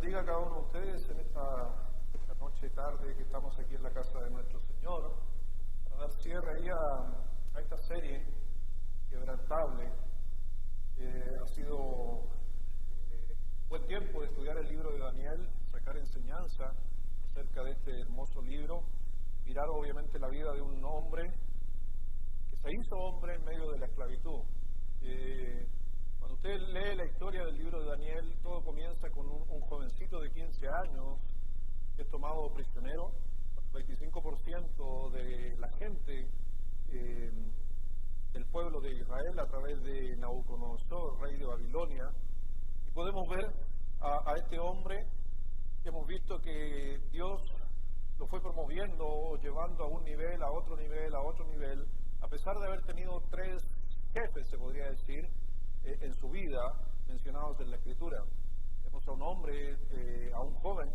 bendiga a cada uno de ustedes en esta noche y tarde que estamos aquí en la casa de nuestro Señor para dar cierre ahí a esta serie quebrantable. Ha sido buen tiempo de estudiar el libro de Daniel, sacar enseñanza acerca de este hermoso libro, mirar obviamente la vida de un hombre que se hizo hombre en medio de la esclavitud. Cuando usted lee la historia del libro de Daniel, todo comienza con un jovencito de 15 años que es tomado prisionero, el 25% de la gente del pueblo de Israel a través de Nabucodonosor, rey de Babilonia. Y podemos ver a este hombre que hemos visto que Dios lo fue promoviendo, llevando a un nivel, a otro nivel, a otro nivel, a pesar de haber tenido 3 jefes, se podría decir, en su vida, mencionados en la Escritura. Vemos a un hombre, a un joven,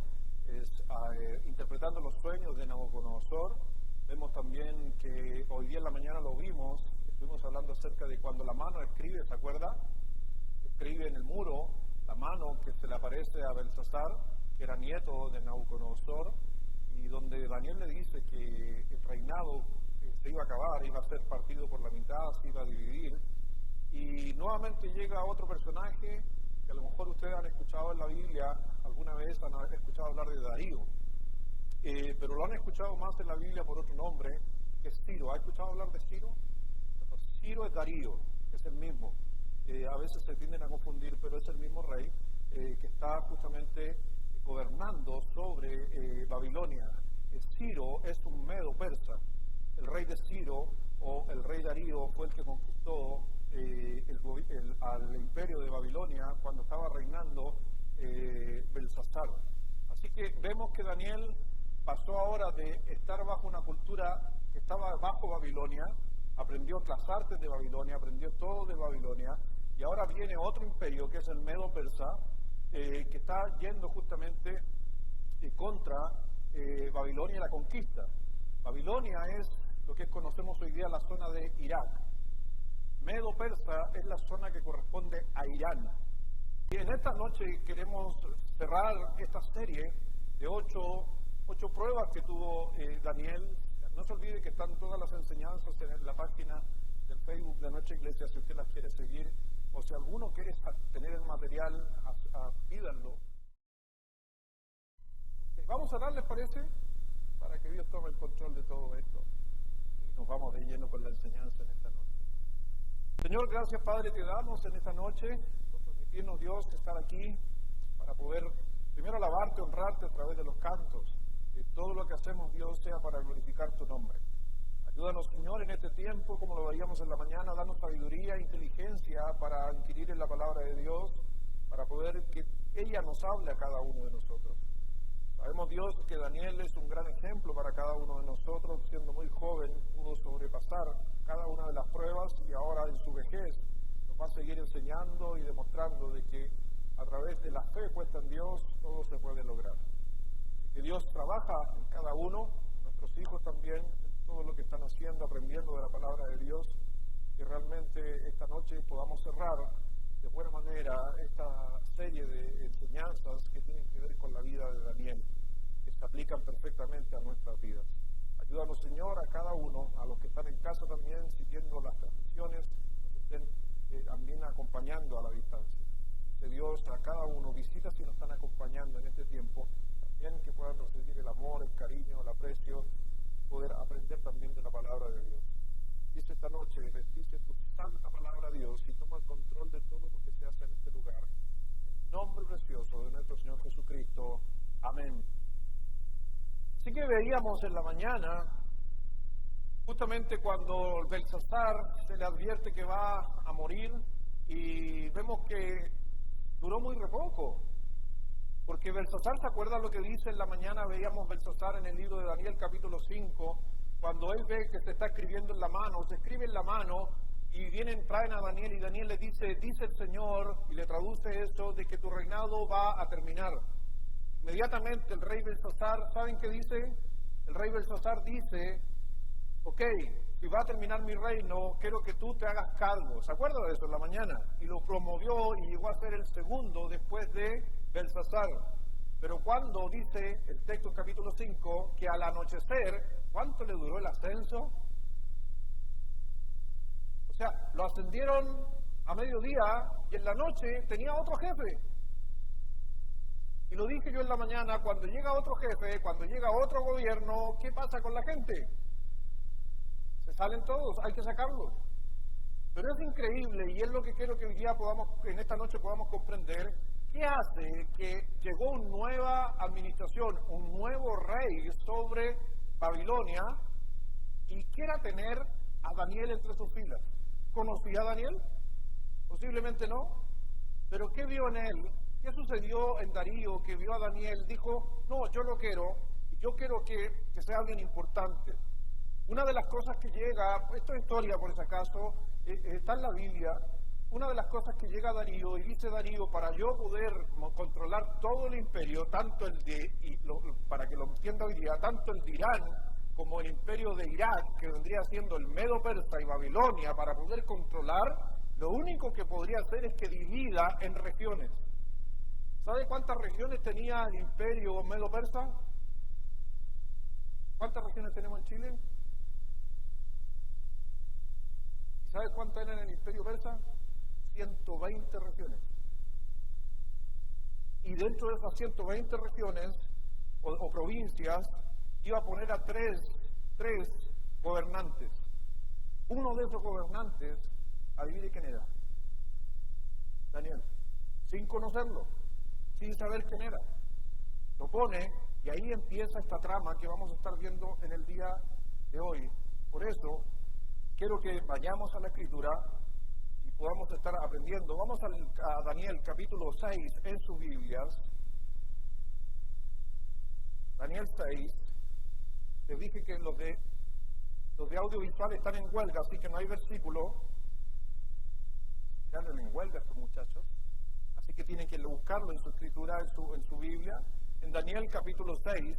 interpretando los sueños de Nabucodonosor. Vemos también que hoy día en la mañana lo vimos, estuvimos hablando acerca de cuando la mano escribe, ¿se acuerda? Escribe en el muro, la mano que se le aparece a Belsasar, que era nieto de Nabucodonosor, y donde Daniel le dice que el reinado se iba a acabar, iba a ser partido por la mitad, se iba a dividir. Y nuevamente llega otro personaje que a lo mejor ustedes han escuchado en la Biblia, alguna vez han escuchado hablar de Darío, pero lo han escuchado más en la Biblia por otro nombre, que es Ciro. ¿Ha escuchado hablar de Ciro? Bueno, Ciro es Darío, es el mismo. A veces se tienden a confundir, pero es el mismo rey que está justamente gobernando sobre Babilonia. Ciro es un medo persa. El rey de Ciro, o el rey Darío, fue el que conquistó al imperio de Babilonia cuando estaba reinando Belsasar. Así que vemos que Daniel pasó ahora de estar bajo una cultura que estaba bajo Babilonia, aprendió las artes de Babilonia, aprendió todo de Babilonia, y ahora viene otro imperio que es el Medo Persa, que está yendo justamente contra Babilonia y la conquista. Babilonia es lo que conocemos hoy día la zona de Irak. Medo Persa es la zona que corresponde a Irán. Y en esta noche queremos cerrar esta serie de ocho pruebas que tuvo Daniel. No se olvide que están todas las enseñanzas en la página del Facebook de nuestra iglesia, si usted las quiere seguir, o si alguno quiere tener el material, pídanlo. Vamos a darles, parece, para que Dios tome el control de todo esto. Y nos vamos de lleno con la enseñanza en esta noche. Señor, gracias Padre te damos en esta noche por permitirnos, Dios, estar aquí para poder primero alabarte, honrarte a través de los cantos. Que todo lo que hacemos, Dios, sea para glorificar tu nombre. Ayúdanos, Señor, en este tiempo, como lo veíamos en la mañana, danos sabiduría e inteligencia para adquirir en la palabra de Dios, para poder que ella nos hable a cada uno de nosotros. Sabemos, Dios, que Daniel es un gran ejemplo para cada uno de nosotros. Siendo muy joven, pudo sobrepasar cada una de las pruebas y ahora en su vejez nos va a seguir enseñando y demostrando de que a través de la fe puesta en Dios todo se puede lograr. Y que Dios trabaja en cada uno, nuestros hijos también, en todo lo que están haciendo, aprendiendo de la palabra de Dios, que realmente esta noche podamos cerrar de buena manera esta serie de enseñanzas que tienen que ver con la vida de Daniel, que se aplican perfectamente a nuestras vidas. Ayúdanos, Señor, a cada uno, a los que están en casa también, siguiendo las transmisiones, los que estén también acompañando a la distancia. Dice Dios, a cada uno, visita si nos están acompañando en este tiempo, también que puedan recibir el amor, el cariño, el aprecio, poder aprender también de la palabra de Dios. Dice esta noche, bendice tu santa palabra, Dios, y toma el control de todo lo que se hace en este lugar. En el nombre precioso de nuestro Señor Jesucristo. Amén. Así que veíamos en la mañana, justamente cuando Belsasar se le advierte que va a morir, y vemos que duró muy poco, porque Belsasar, ¿se acuerda lo que dice en la mañana? Veíamos Belsasar en el libro de Daniel capítulo 5, cuando él ve que se está escribiendo en la mano, se escribe en la mano, y traen a Daniel, y Daniel le dice el Señor, y le traduce eso, de que tu reinado va a terminar. Inmediatamente el rey Belsasar, ¿saben qué dice? El rey Belsasar dice, ok, si va a terminar mi reino, quiero que tú te hagas cargo. ¿Se acuerda de eso en la mañana? Y lo promovió y llegó a ser el segundo después de Belsasar. Pero cuando dice el texto en capítulo 5 que al anochecer, ¿cuánto le duró el ascenso? O sea, lo ascendieron a mediodía y en la noche tenía otro jefe. Y lo dije yo en la mañana, cuando llega otro jefe, cuando llega otro gobierno, ¿qué pasa con la gente? Se salen todos, hay que sacarlos. Pero es increíble y es lo que quiero que hoy día en esta noche podamos comprender. ¿Qué hace que llegó una nueva administración, un nuevo rey sobre Babilonia y quiera tener a Daniel entre sus filas? ¿Conocía a Daniel? Posiblemente no. ¿Pero qué vio en él? ¿Qué sucedió en Darío que vio a Daniel? Dijo, no, yo lo quiero, y yo quiero que sea alguien importante. Una de las cosas que llega, esto es historia por si acaso, está en la Biblia. Una de las cosas que llega a Darío, y dice Darío, para yo poder controlar todo el imperio, tanto para que lo entienda hoy día, tanto el de Irán como el imperio de Irak, que vendría siendo el Medo-Persa y Babilonia, para poder controlar, lo único que podría hacer es que divida en regiones. ¿Sabe cuántas regiones tenía el imperio Medo-Persa? ¿Cuántas regiones tenemos en Chile? ¿Y sabe cuántas eran en el imperio persa? 120 regiones. Y dentro de esas 120 regiones o provincias iba a poner a tres gobernantes. Uno de esos gobernantes, adivine quién era. Daniel, sin conocerlo, sin saber quién era. Lo pone y ahí empieza esta trama que vamos a estar viendo en el día de hoy. Por eso, quiero que vayamos a la Escritura y podamos estar aprendiendo. Vamos a Daniel capítulo 6 en sus Biblias. Daniel 6. Les dije que los de audiovisual están en huelga, así que no hay versículo. Ya andan en huelga estos muchachos. Así que tienen que buscarlo en su escritura, en su Biblia, en Daniel capítulo 6.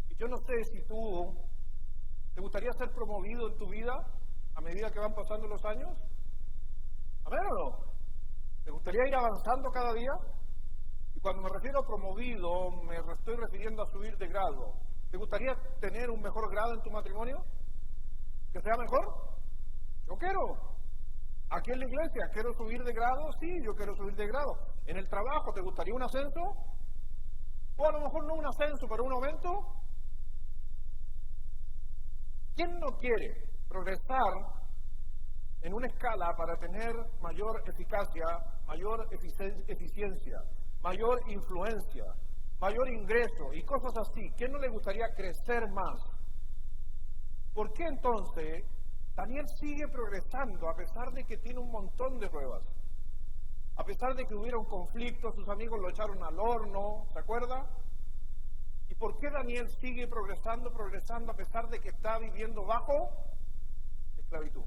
Y yo no sé si ¿te gustaría ser promovido en tu vida a medida que van pasando los años? ¿A ver o no? ¿Te gustaría ir avanzando cada día? Y cuando me refiero a promovido, me estoy refiriendo a subir de grado. ¿Te gustaría tener un mejor grado en tu matrimonio? ¿Que sea mejor? Yo quiero. Aquí en la iglesia, ¿quiero subir de grado? Sí, yo quiero subir de grado. ¿En el trabajo te gustaría un ascenso? O a lo mejor no un ascenso, pero un aumento. ¿Quién no quiere progresar en una escala para tener mayor eficacia, mayor eficiencia, mayor influencia, mayor ingreso y cosas así? ¿Quién no le gustaría crecer más? ¿Por qué entonces Daniel sigue progresando a pesar de que tiene un montón de pruebas? A pesar de que hubiera un conflicto, sus amigos lo echaron al horno, ¿se acuerda? ¿Y por qué Daniel sigue progresando a pesar de que está viviendo bajo esclavitud?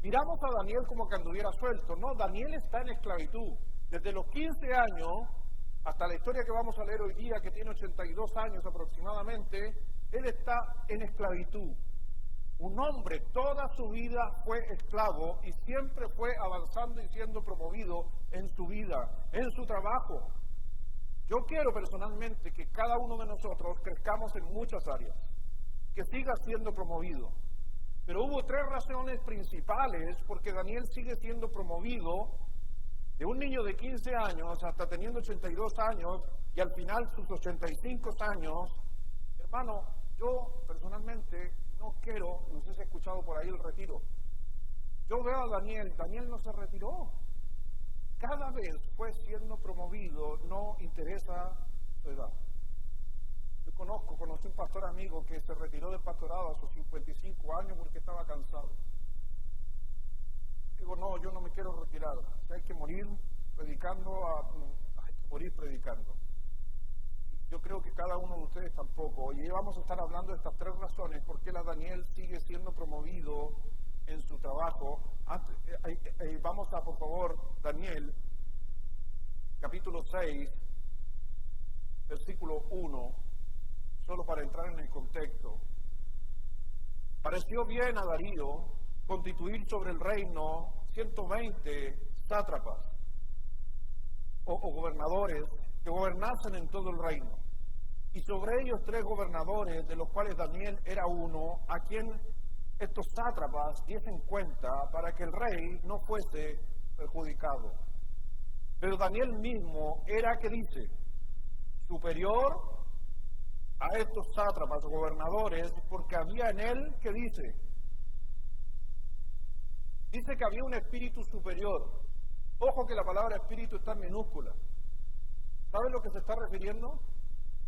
Miramos a Daniel como que anduviera suelto. No, Daniel está en esclavitud. Desde los 15 años hasta la historia que vamos a leer hoy día, que tiene 82 años aproximadamente, él está en esclavitud. Un hombre toda su vida fue esclavo y siempre fue avanzando y siendo promovido en su vida, en su trabajo. Yo quiero personalmente que cada uno de nosotros crezcamos en muchas áreas, que siga siendo promovido. Pero hubo 3 razones principales porque Daniel sigue siendo promovido de un niño de 15 años hasta teniendo 82 años y al final sus 85 años. Hermano, yo personalmente no quiero, no sé si he escuchado por ahí el retiro. Yo veo a Daniel no se retiró. Cada vez fue siendo promovido, no interesa su edad. Yo conocí un pastor amigo que se retiró del pastorado a sus 55 años porque estaba cansado. Digo, no, yo no me quiero retirar. Si hay que morir predicando, hay que morir predicando. Yo creo que cada uno de ustedes tampoco. Y vamos a estar hablando de estas 3 razones por qué la Daniel sigue siendo promovido en su trabajo. Vamos a, por favor, Daniel, capítulo 6, versículo 1, solo para entrar en el contexto. Pareció bien a Darío constituir sobre el reino 120 sátrapas o gobernadores que gobernasen en todo el reino. Y sobre ellos 3 gobernadores, de los cuales Daniel era uno, a quien estos sátrapas diesen cuenta para que el rey no fuese perjudicado. Pero Daniel mismo era, ¿qué dice?, superior a estos sátrapas o gobernadores, porque había en él, ¿qué dice? Dice que había un espíritu superior. Ojo que la palabra espíritu está en minúscula. ¿Sabe lo que se está refiriendo?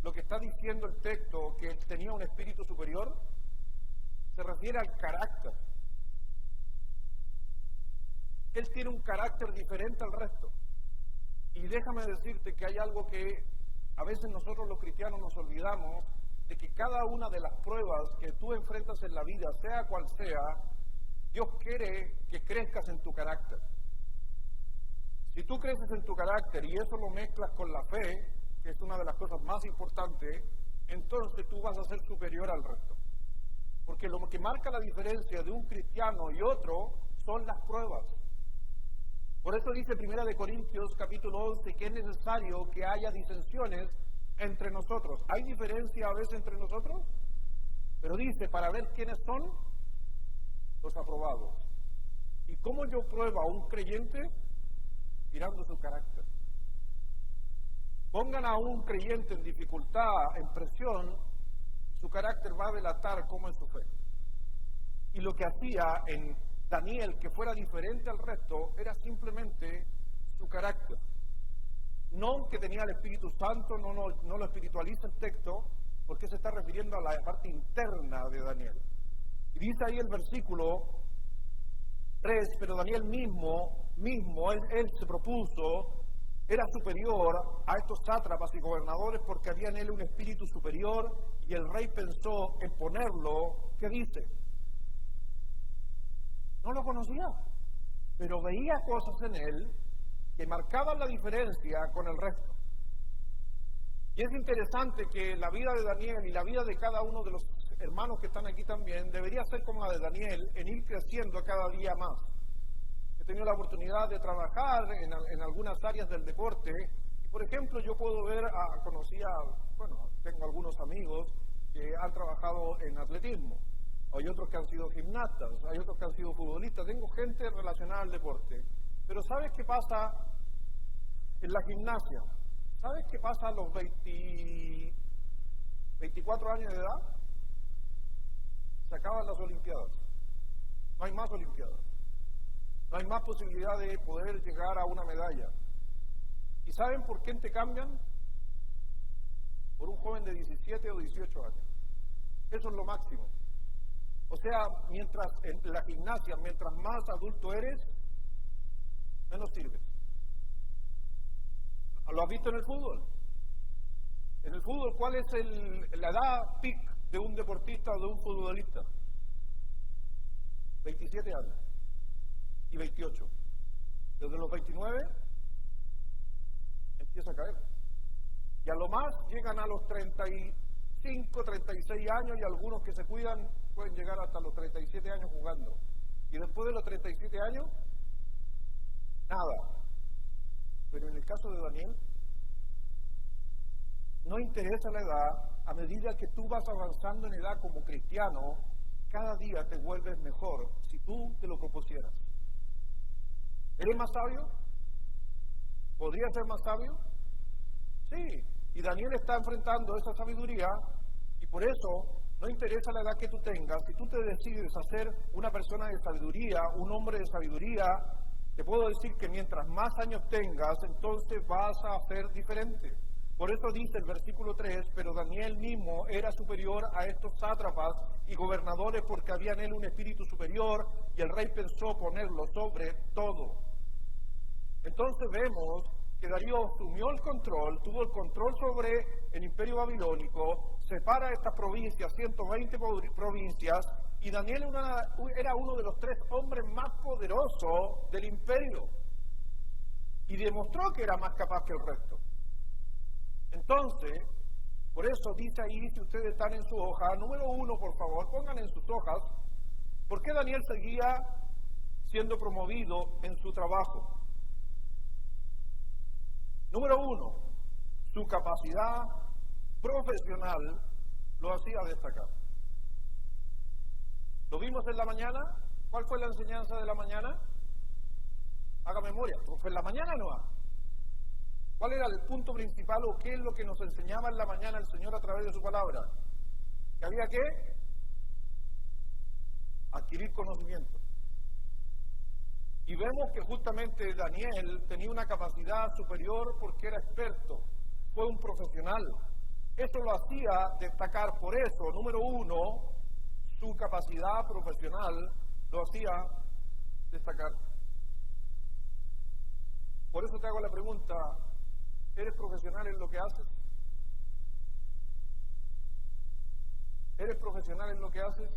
Lo que está diciendo el texto, que él tenía un espíritu superior, se refiere al carácter. Él tiene un carácter diferente al resto. Y déjame decirte que hay algo que a veces nosotros los cristianos nos olvidamos, de que cada una de las pruebas que tú enfrentas en la vida, sea cual sea, Dios quiere que crezcas en tu carácter. Si tú creces en tu carácter y eso lo mezclas con la fe, que es una de las cosas más importantes, entonces tú vas a ser superior al resto. Porque lo que marca la diferencia de un cristiano y otro son las pruebas. Por eso dice 1 Corintios capítulo 11 que es necesario que haya disensiones entre nosotros. ¿Hay diferencia a veces entre nosotros? Pero dice, para ver quiénes son los aprobados. ¿Y cómo yo pruebo a un creyente? Mirando su carácter. Pongan a un creyente en dificultad, en presión, su carácter va a delatar cómo es su fe. Y lo que hacía en Daniel, que fuera diferente al resto, era simplemente su carácter. No que tenía el Espíritu Santo, no lo espiritualiza el texto, porque se está refiriendo a la parte interna de Daniel. Y dice ahí el versículo 3, pero Daniel mismo él se propuso, era superior a estos sátrapas y gobernadores porque había en él un espíritu superior y el rey pensó en ponerlo, ¿qué dice? No lo conocía, pero veía cosas en él que marcaban la diferencia con el resto. Y es interesante que la vida de Daniel y la vida de cada uno de los hermanos que están aquí también debería ser como la de Daniel, en ir creciendo cada día más. He tenido la oportunidad de trabajar en algunas áreas del deporte y, por ejemplo, yo puedo ver, tengo algunos amigos que han trabajado en atletismo. Hay otros que han sido gimnastas, hay otros que han sido futbolistas, tengo gente relacionada al deporte. Pero ¿sabes qué pasa en la gimnasia? ¿Sabes qué pasa a los 24 años de edad? Se acaban las Olimpiadas. No hay más Olimpiadas. No hay más posibilidad de poder llegar a una medalla. ¿Y saben por qué te cambian? Por un joven de 17 o 18 años. Eso es lo máximo. O sea, mientras en la gimnasia, mientras más adulto eres, menos sirves. ¿Lo has visto en el fútbol? En el fútbol, ¿cuál es la edad peak de un deportista o de un futbolista? 27 años y 28. Desde los 29 empieza a caer. Y a lo más llegan a los 35, 36 años y algunos que se cuidan pueden llegar hasta los 37 años jugando. Y después de los 37 años, nada. Pero en el caso de Daniel, no interesa la edad, a medida que tú vas avanzando en edad como cristiano, cada día te vuelves mejor si tú te lo propusieras. ¿Eres más sabio? ¿Podrías ser más sabio? Sí, y Daniel está enfrentando esa sabiduría y por eso no interesa la edad que tú tengas, si tú te decides a ser una persona de sabiduría, un hombre de sabiduría, te puedo decir que mientras más años tengas, entonces vas a ser diferente. Por eso dice el versículo 3, pero Daniel mismo era superior a estos sátrapas y gobernadores porque había en él un espíritu superior y el rey pensó ponerlo sobre todo. Entonces vemos que Darío asumió el control, tuvo el control sobre el imperio babilónico, separa estas provincias, 120 provincias, y Daniel era uno de los 3 hombres más poderosos del imperio. Y demostró que era más capaz que el resto. Entonces, por eso dice ahí, si ustedes están en su hoja, número 1, por favor, pongan en sus hojas, ¿por qué Daniel seguía siendo promovido en su trabajo? Número 1, su capacidad profesional lo hacía destacar. ¿Lo vimos en la mañana? ¿Cuál fue la enseñanza de la mañana? Haga memoria. ¿Fue en la mañana o no? ¿Cuál era el punto principal o qué es lo que nos enseñaba en la mañana el Señor a través de su palabra? Que había que adquirir conocimiento. Y vemos que justamente Daniel tenía una capacidad superior porque era experto, fue un profesional. Eso lo hacía destacar, por eso, número uno, su capacidad profesional lo hacía destacar. Por eso te hago la pregunta, ¿eres profesional en lo que haces? ¿Eres profesional en lo que haces?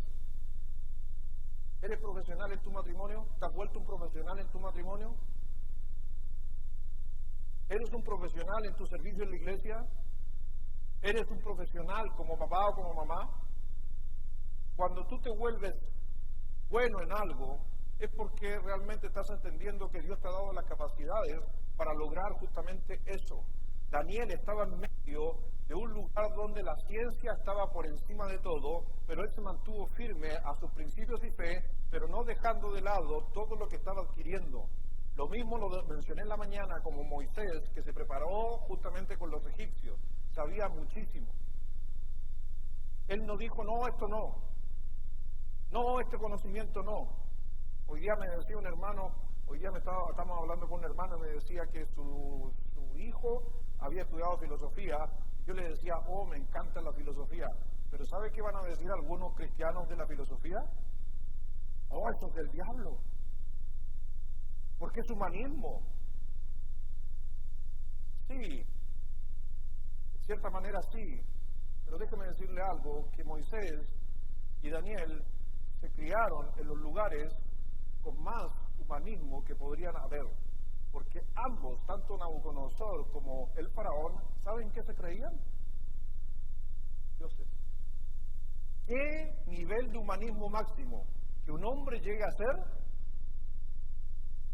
¿Eres profesional en tu matrimonio? ¿Te has vuelto un profesional en tu matrimonio? ¿Eres un profesional en tu servicio en la iglesia? ¿Eres un profesional como papá o como mamá? Cuando tú te vuelves bueno en algo, es porque realmente estás entendiendo que Dios te ha dado las capacidades para lograr justamente eso. Daniel estaba en medio de un lugar donde la ciencia estaba por encima de todo, pero él se mantuvo firme a sus principios y fe, pero no dejando de lado todo lo que estaba adquiriendo. Lo mismo lo mencioné en la mañana como Moisés, que se preparó justamente con los egipcios, sabía muchísimo. Él no dijo, no, esto no, este conocimiento no. Hoy día me decía un hermano, estamos hablando con un hermano, me decía que su hijo había estudiado filosofía. Yo le decía, oh, me encanta la filosofía, pero ¿sabe qué van a decir algunos cristianos de la filosofía? Oh, esto es del diablo, porque es humanismo. Sí, en cierta manera sí, pero déjeme decirle algo, que Moisés y Daniel se criaron en los lugares con más humanismo que podrían haber, porque ambos, tanto Nabucodonosor como el faraón, ¿saben qué se creían? Dioses. ¿Qué nivel de humanismo máximo que un hombre llegue a ser?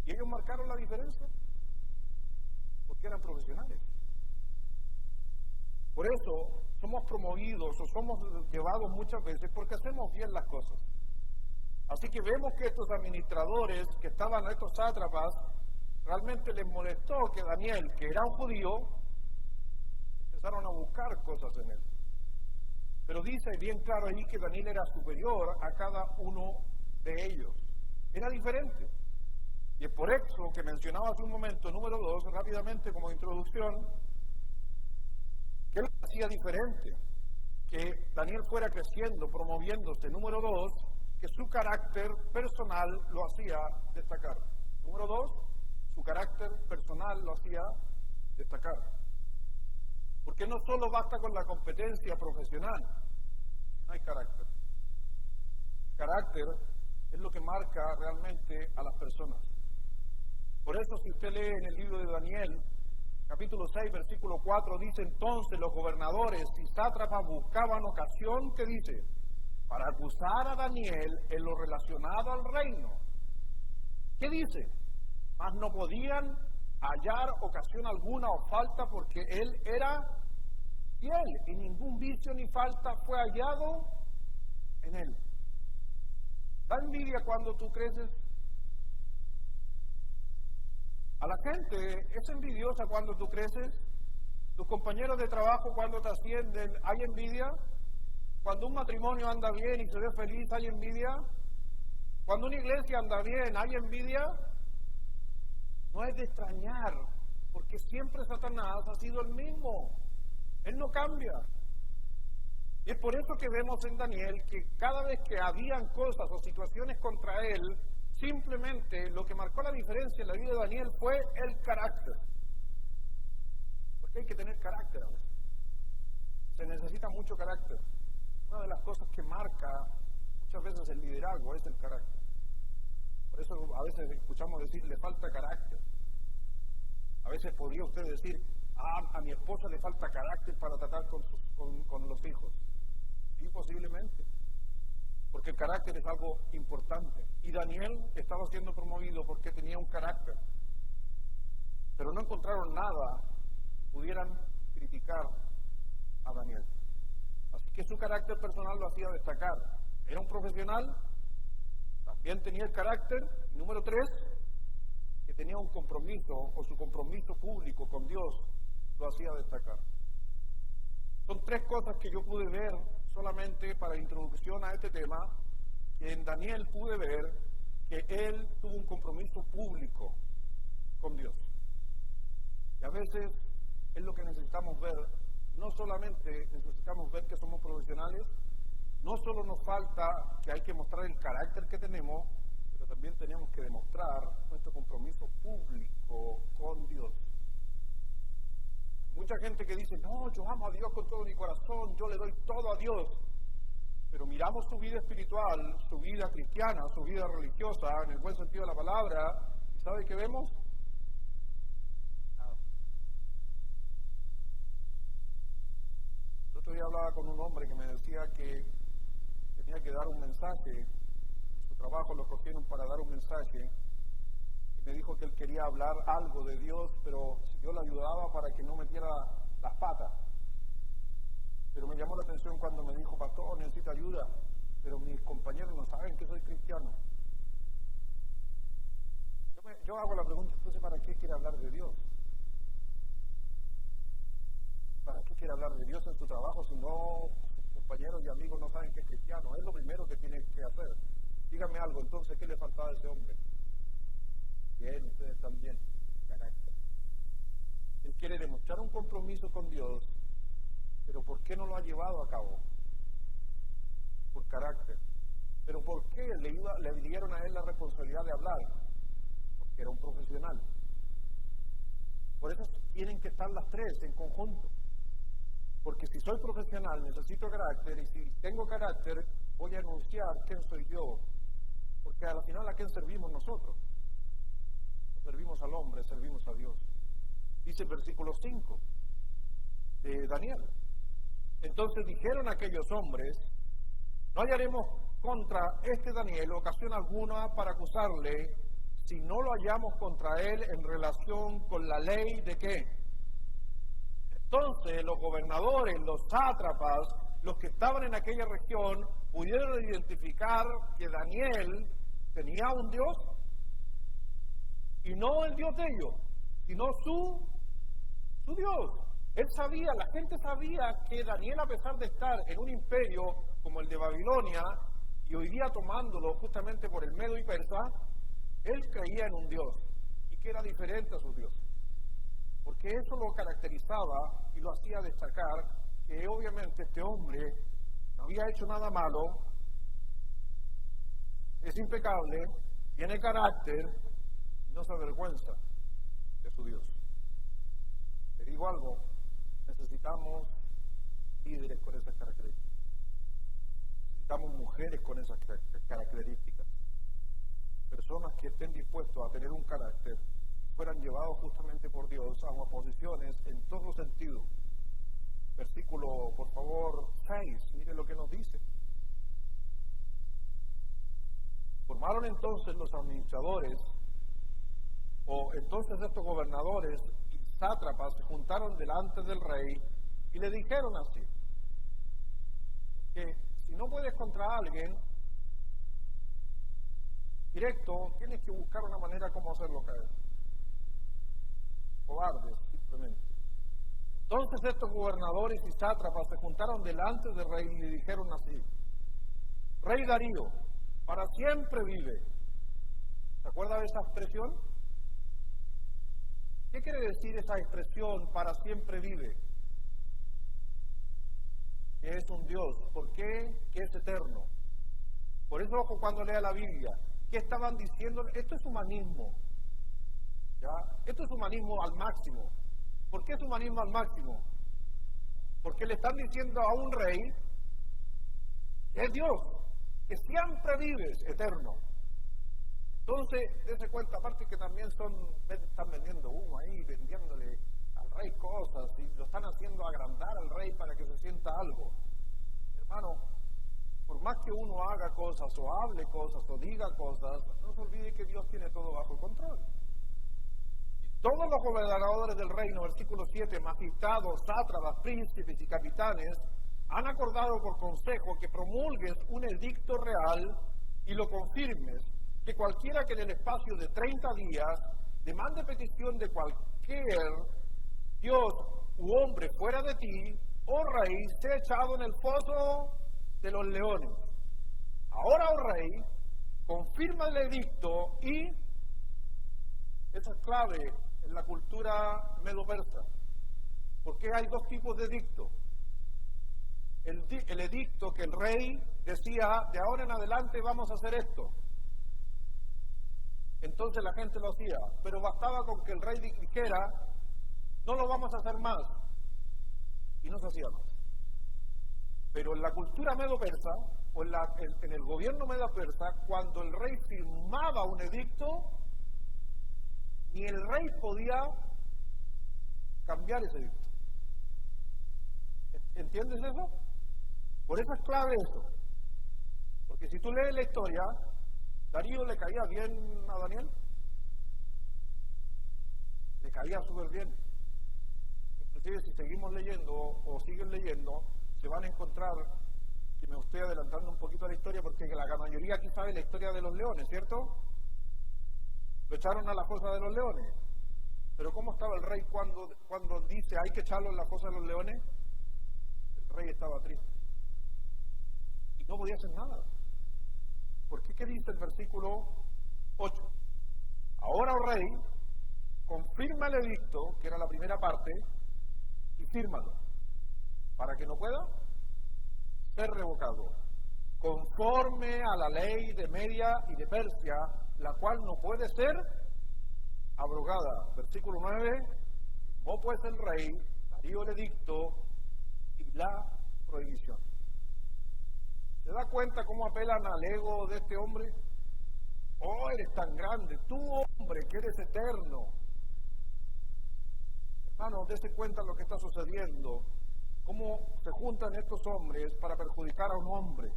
Y ellos marcaron la diferencia, porque eran profesionales. Por eso somos promovidos o somos llevados muchas veces porque hacemos bien las cosas. Así que vemos que estos administradores que estaban, estos sátrapas, realmente les molestó que Daniel, que era un judío, empezaron a buscar cosas en él. Pero dice bien claro ahí que Daniel era superior a cada uno de ellos. Era diferente. Y es por eso que mencionaba hace un momento, número 2, rápidamente como introducción, que él hacía diferente, que Daniel fuera creciendo, promoviéndose. Número 2, que su carácter personal lo hacía destacar. Número 2, su carácter personal lo hacía destacar. Porque no solo basta con la competencia profesional, no hay carácter. El carácter es lo que marca realmente a las personas. Por eso, si usted lee en el libro de Daniel, capítulo 6, versículo 4, dice: entonces los gobernadores y sátrapas buscaban ocasión, ¿qué dice?, para acusar a Daniel en lo relacionado al reino. ¿Qué dice? Mas no podían hallar ocasión alguna o falta, porque él era fiel y ningún vicio ni falta fue hallado en él. ¿Da envidia cuando tú creces? A la gente es envidiosa cuando tú creces. Tus compañeros de trabajo cuando te ascienden, ¿hay envidia? Cuando un matrimonio anda bien y se ve feliz, ¿hay envidia? Cuando una iglesia anda bien, ¿hay envidia? No es de extrañar, porque siempre Satanás ha sido el mismo. Él no cambia. Y es por eso que vemos en Daniel que cada vez que habían cosas o situaciones contra él, simplemente lo que marcó la diferencia en la vida de Daniel fue el carácter. Porque hay que tener carácter a veces. Se necesita mucho carácter. Una de las cosas que marca muchas veces el liderazgo es el carácter. Por eso a veces escuchamos decir, le falta carácter. A veces podría usted decir, a mi esposa le falta carácter para tratar con los hijos. Sí, posiblemente. Porque el carácter es algo importante. Y Daniel estaba siendo promovido porque tenía un carácter. Pero no encontraron nada que pudieran criticar. que su carácter personal lo hacía destacar. Era un profesional, también tenía el carácter, número 3, que tenía un compromiso, o su compromiso público con Dios lo hacía destacar. Son 3 cosas que yo pude ver solamente para introducción a este tema, que en Daniel pude ver que él tuvo un compromiso público con Dios. Y a veces es lo que necesitamos ver. No solamente necesitamos ver que somos profesionales, no solo nos falta que hay que mostrar el carácter que tenemos, pero también tenemos que demostrar nuestro compromiso público con Dios. Hay mucha gente que dice, no, yo amo a Dios con todo mi corazón, yo le doy todo a Dios. Pero miramos su vida espiritual, su vida cristiana, su vida religiosa, en el buen sentido de la palabra, ¿y sabe qué vemos? Nada. El otro día hablaba con un hombre que me decía que tenía que dar un mensaje, en su trabajo lo cogieron para dar un mensaje, y me dijo que él quería hablar algo de Dios, pero yo le ayudaba para que no metiera las patas. Pero me llamó la atención cuando me dijo, pastor, necesito ayuda, pero mis compañeros no saben que soy cristiano. Yo hago la pregunta, entonces, ¿para qué quiere hablar de Dios? ¿Para qué quiere hablar de Dios en su trabajo si no sus compañeros y amigos no saben que es cristiano? Es lo primero que tiene que hacer. Dígame algo, entonces, ¿qué le faltaba a ese hombre? Bien, ustedes también, carácter. Él quiere demostrar un compromiso con Dios, pero ¿por qué no lo ha llevado a cabo? Por carácter. ¿Pero por qué le dieron a él la responsabilidad de hablar? Porque era un profesional. Por eso tienen que estar las 3 en conjunto. Porque si soy profesional necesito carácter, y si tengo carácter voy a anunciar quién soy yo. Porque al final, ¿a quién servimos nosotros? No servimos al hombre, servimos a Dios. Dice el versículo 5 de Daniel. Entonces dijeron aquellos hombres, no hallaremos contra este Daniel ocasión alguna para acusarle, si no lo hallamos contra él en relación con la ley de ¿qué? Entonces los gobernadores, los sátrapas, los que estaban en aquella región, pudieron identificar que Daniel tenía un Dios, y no el Dios de ellos, sino su Dios. Él sabía, la gente sabía que Daniel, a pesar de estar en un imperio como el de Babilonia, y hoy día tomándolo justamente por el Medo y Persa, él creía en un Dios, y que era diferente a sus dioses. Porque eso lo caracterizaba y lo hacía destacar, que obviamente este hombre no había hecho nada malo, es impecable, tiene carácter, y no se avergüenza de su Dios. Te digo algo, necesitamos líderes con esas características. Necesitamos mujeres con esas características. Personas que estén dispuestos a tener un carácter y fueran llevados justamente por Dios a oposiciones en todo sentido. Versículo, por favor, 6, mire lo que nos dice. Formaron entonces los administradores, o entonces estos gobernadores y sátrapas se juntaron delante del rey y le dijeron así, que si no puedes contra alguien directo, tienes que buscar una manera como hacerlo caer. Cobardes, simplemente. Entonces estos gobernadores y sátrapas se juntaron delante del rey y le dijeron así, Rey Darío, para siempre vive. ¿Se acuerda de esa expresión? ¿Qué quiere decir esa expresión, para siempre vive? Que es un Dios. ¿Por qué? Que es eterno. Por eso, ojo cuando lea la Biblia, ¿qué estaban diciendo? Esto es humanismo. ¿Ya? Esto es humanismo al máximo. ¿Por qué es humanismo al máximo? Porque le están diciendo a un rey que es Dios, que siempre vives, eterno. Entonces, dése cuenta, aparte que también están vendiendo humo ahí, vendiéndole al rey cosas, y lo están haciendo agrandar al rey para que se sienta algo. Hermano, por más que uno haga cosas, o hable cosas, o diga cosas, no se olvide que Dios tiene todo bajo control. Y todos los gobernadores del reino, versículo 7, magistrados, sátrapas, príncipes y capitanes, han acordado por consejo que promulgues un edicto real y lo confirmes, que cualquiera que en el espacio de 30 días demande petición de cualquier Dios u hombre fuera de ti, oh rey, sea echado en el foso de los leones. Ahora, oh rey, confirma el edicto y eso es clave en la cultura medo-persa, porque hay dos tipos de edicto. El edicto que el rey decía, de ahora en adelante vamos a hacer esto. Entonces la gente lo hacía, pero bastaba con que el rey dijera, no lo vamos a hacer más, y no se hacía más. Pero en la cultura medo-persa, o en el gobierno medo-persa, cuando el rey firmaba un edicto, ni el rey podía cambiar ese edicto. ¿Entiendes eso? Por eso es clave eso. Porque si tú lees la historia, ¿Darío le caía bien a Daniel? Le caía súper bien. Inclusive si seguimos leyendo o siguen leyendo, se van a encontrar, que me estoy adelantando un poquito a la historia, porque la mayoría aquí sabe la historia de los leones, ¿cierto? Lo echaron a la fosa de los leones. Pero ¿cómo estaba el rey cuando dice hay que echarlo en la fosa de los leones? El rey estaba triste. Y no podía hacer nada. ¿Por qué? ¿Qué dice el versículo 8? Ahora, oh rey, confirma el edicto, que era la primera parte, y fírmalo, para que no pueda ser revocado, conforme a la ley de Media y de Persia, la cual no puede ser abrogada. Versículo 9, firmó pues el rey, Darío el edicto y la prohibición. ¿Se da cuenta cómo apelan al ego de este hombre? Oh, eres tan grande, tú hombre que eres eterno. Hermanos, dése cuenta lo que está sucediendo, cómo se juntan estos hombres para perjudicar a un hombre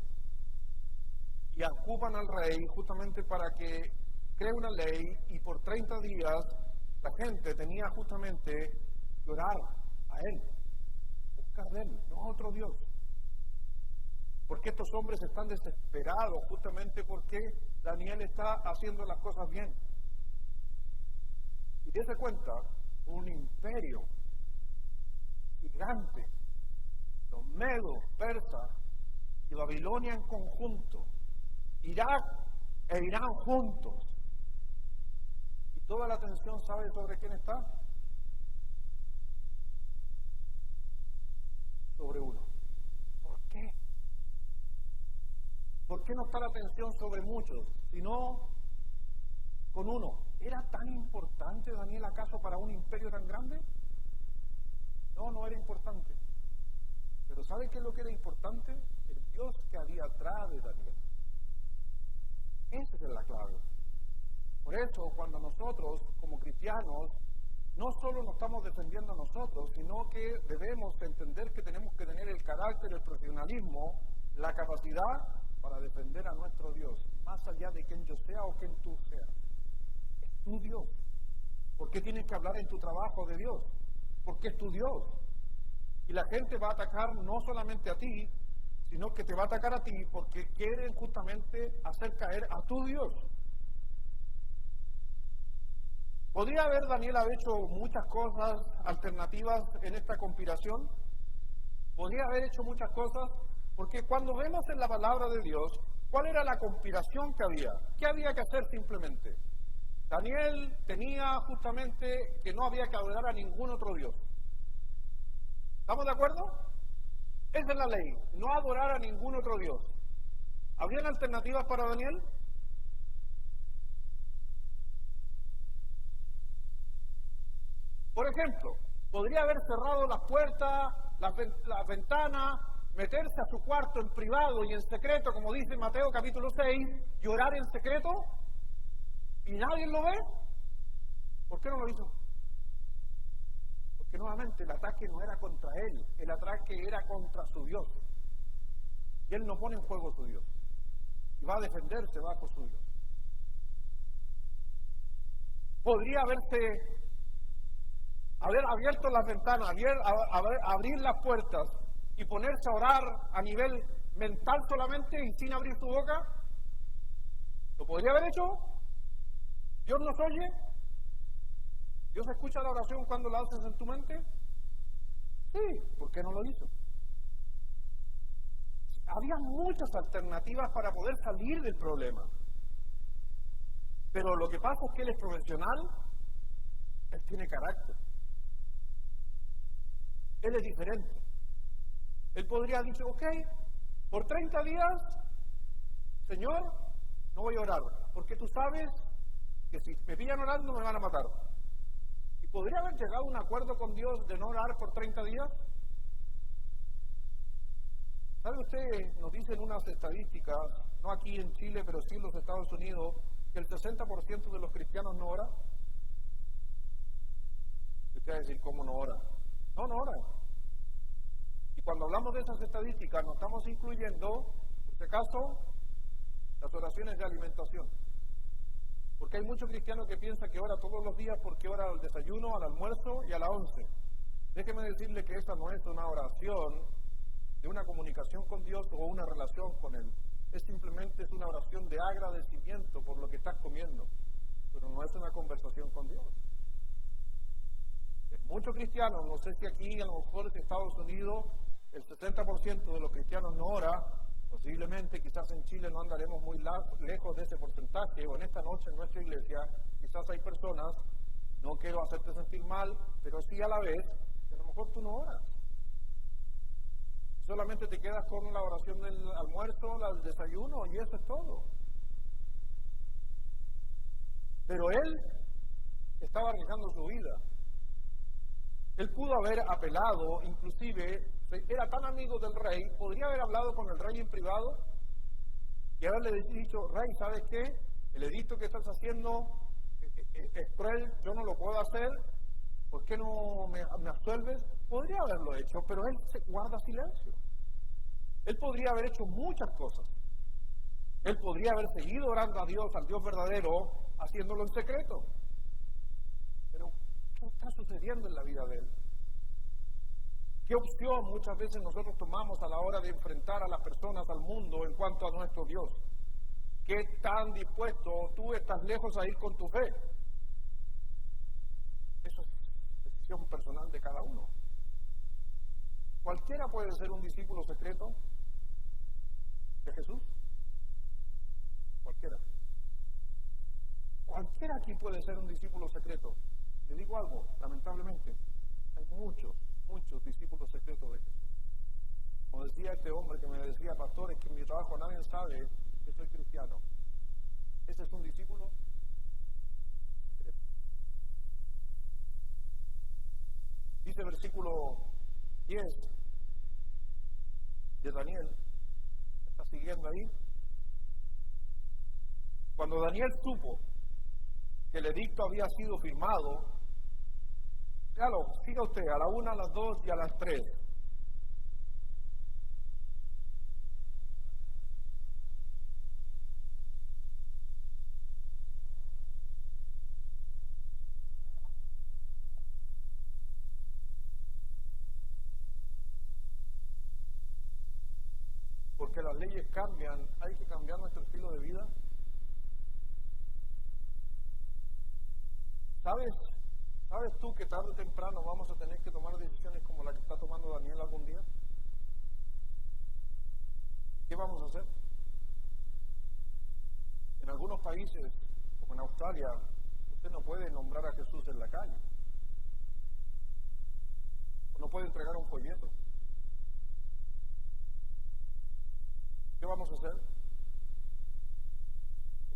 y ocupan al rey justamente para que cree una ley, y por 30 días la gente tenía justamente que orar a él, buscar de él, no a otro Dios. Porque estos hombres están desesperados justamente porque Daniel está haciendo las cosas bien. Y dése cuenta, un imperio gigante, los medos, persas y Babilonia en conjunto, Irak e Irán juntos, y toda la atención, ¿sabe sobre quién está? Sobre uno. ¿Por qué? ¿Por qué no está la atención sobre muchos, sino con uno? ¿Era tan importante Daniel acaso para un imperio tan grande? No, no era importante. Pero ¿sabe qué es lo que era importante? El Dios que había atrás de Daniel. Esa es la clave. Por eso, cuando nosotros, como cristianos, no solo nos estamos defendiendo a nosotros, sino que debemos entender que tenemos que tener el carácter, el profesionalismo, la capacidad para defender a nuestro Dios, más allá de quien yo sea o quien tú seas. Es tu Dios. ¿Por qué tienes que hablar en tu trabajo de Dios? Porque es tu Dios. Y la gente va a atacar no solamente a ti, sino que te va a atacar a ti porque quieren justamente hacer caer a tu Dios. ¿Podría haber Daniel hecho muchas cosas alternativas en esta conspiración? ¿Podría haber hecho muchas cosas? Porque cuando vemos en la palabra de Dios, ¿cuál era la conspiración que había? ¿Qué había que hacer simplemente? Daniel tenía justamente que no había que adorar a ningún otro Dios. ¿Estamos de acuerdo? Esa es la ley, no adorar a ningún otro Dios. ¿Habrían alternativas para Daniel? Por ejemplo, podría haber cerrado las puertas, las ventanas, meterse a su cuarto en privado y en secreto, como dice Mateo capítulo 6, y orar en secreto, y nadie lo ve. ¿Por qué no lo hizo? Porque nuevamente el ataque no era contra él, el ataque era contra su Dios. Y él no pone en juego su Dios, y va a defenderse bajo su Dios. Podría haber abierto las ventanas, abrir las puertas y ponerse a orar a nivel mental solamente y sin abrir su boca? ¿Lo podría haber hecho? ¿Dios nos oye? ¿Dios escucha la oración cuando la haces en tu mente? Sí, ¿por qué no lo hizo? Había muchas alternativas para poder salir del problema. Pero lo que pasa es que él es profesional, él tiene carácter. Él es diferente. Él podría haber dicho, ok, por 30 días, Señor, no voy a orar, porque tú sabes que si me pillan orando me van a matar. ¿Y podría haber llegado a un acuerdo con Dios de no orar por 30 días? ¿Sabe usted? Nos dicen unas estadísticas, no aquí en Chile, pero sí en los Estados Unidos, que el 60% de los cristianos no ora. Usted va a decir, ¿cómo no ora? No, no ora. Y cuando hablamos de esas estadísticas, nos estamos incluyendo, por si acaso, las oraciones de alimentación. Porque hay muchos cristianos que piensan que ora todos los días porque ora al desayuno, al almuerzo y a la 11. Déjeme decirle que esa no es una oración de una comunicación con Dios o una relación con Él. Es simplemente una oración de agradecimiento por lo que estás comiendo, pero no es una conversación con Dios. Hay muchos cristianos, no sé si aquí, a lo mejor en Estados Unidos, el 60% de los cristianos no ora, posiblemente quizás en Chile no andaremos muy lejos de ese porcentaje, o en esta noche en nuestra iglesia, quizás hay personas, no quiero hacerte sentir mal, pero sí a la vez, que a lo mejor tú no oras. Solamente te quedas con la oración del almuerzo, del desayuno, y eso es todo. Pero él estaba arriesgando su vida. Él pudo haber apelado, inclusive, era tan amigo del rey, podría haber hablado con el rey en privado y haberle dicho, rey, ¿sabes qué? El edicto que estás haciendo es cruel, yo no lo puedo hacer, ¿por qué no me absuelves? Podría haberlo hecho, pero él guarda silencio. Él podría haber hecho muchas cosas. Él podría haber seguido orando a Dios, al Dios verdadero, haciéndolo en secreto. Pero, ¿qué está sucediendo en la vida de él? ¿Qué opción muchas veces nosotros tomamos a la hora de enfrentar a las personas, al mundo, en cuanto a nuestro Dios? ¿Qué tan dispuesto tú estás lejos a ir con tu fe? Eso es decisión personal de cada uno. ¿Cualquiera puede ser un discípulo secreto de Jesús? Cualquiera. Cualquiera aquí puede ser un discípulo secreto. Le digo algo, lamentablemente, hay muchos discípulos secretos de Jesús. Como decía este hombre que me decía, pastor, es que en mi trabajo nadie sabe que soy cristiano. Ese es un discípulo secreto. Dice el versículo 10 de Daniel, ¿está siguiendo ahí? Cuando Daniel supo que el edicto había sido firmado, claro, siga usted, a la 1, a las 2 y a las 3. Porque las leyes cambian, hay que cambiar nuestro estilo de vida. ¿Sabes tú que tarde o temprano vamos a tener que tomar decisiones como la que está tomando Daniel algún día? ¿Qué vamos a hacer? En algunos países, como en Australia, usted no puede nombrar a Jesús en la calle. O no puede entregar un folleto. ¿Qué vamos a hacer?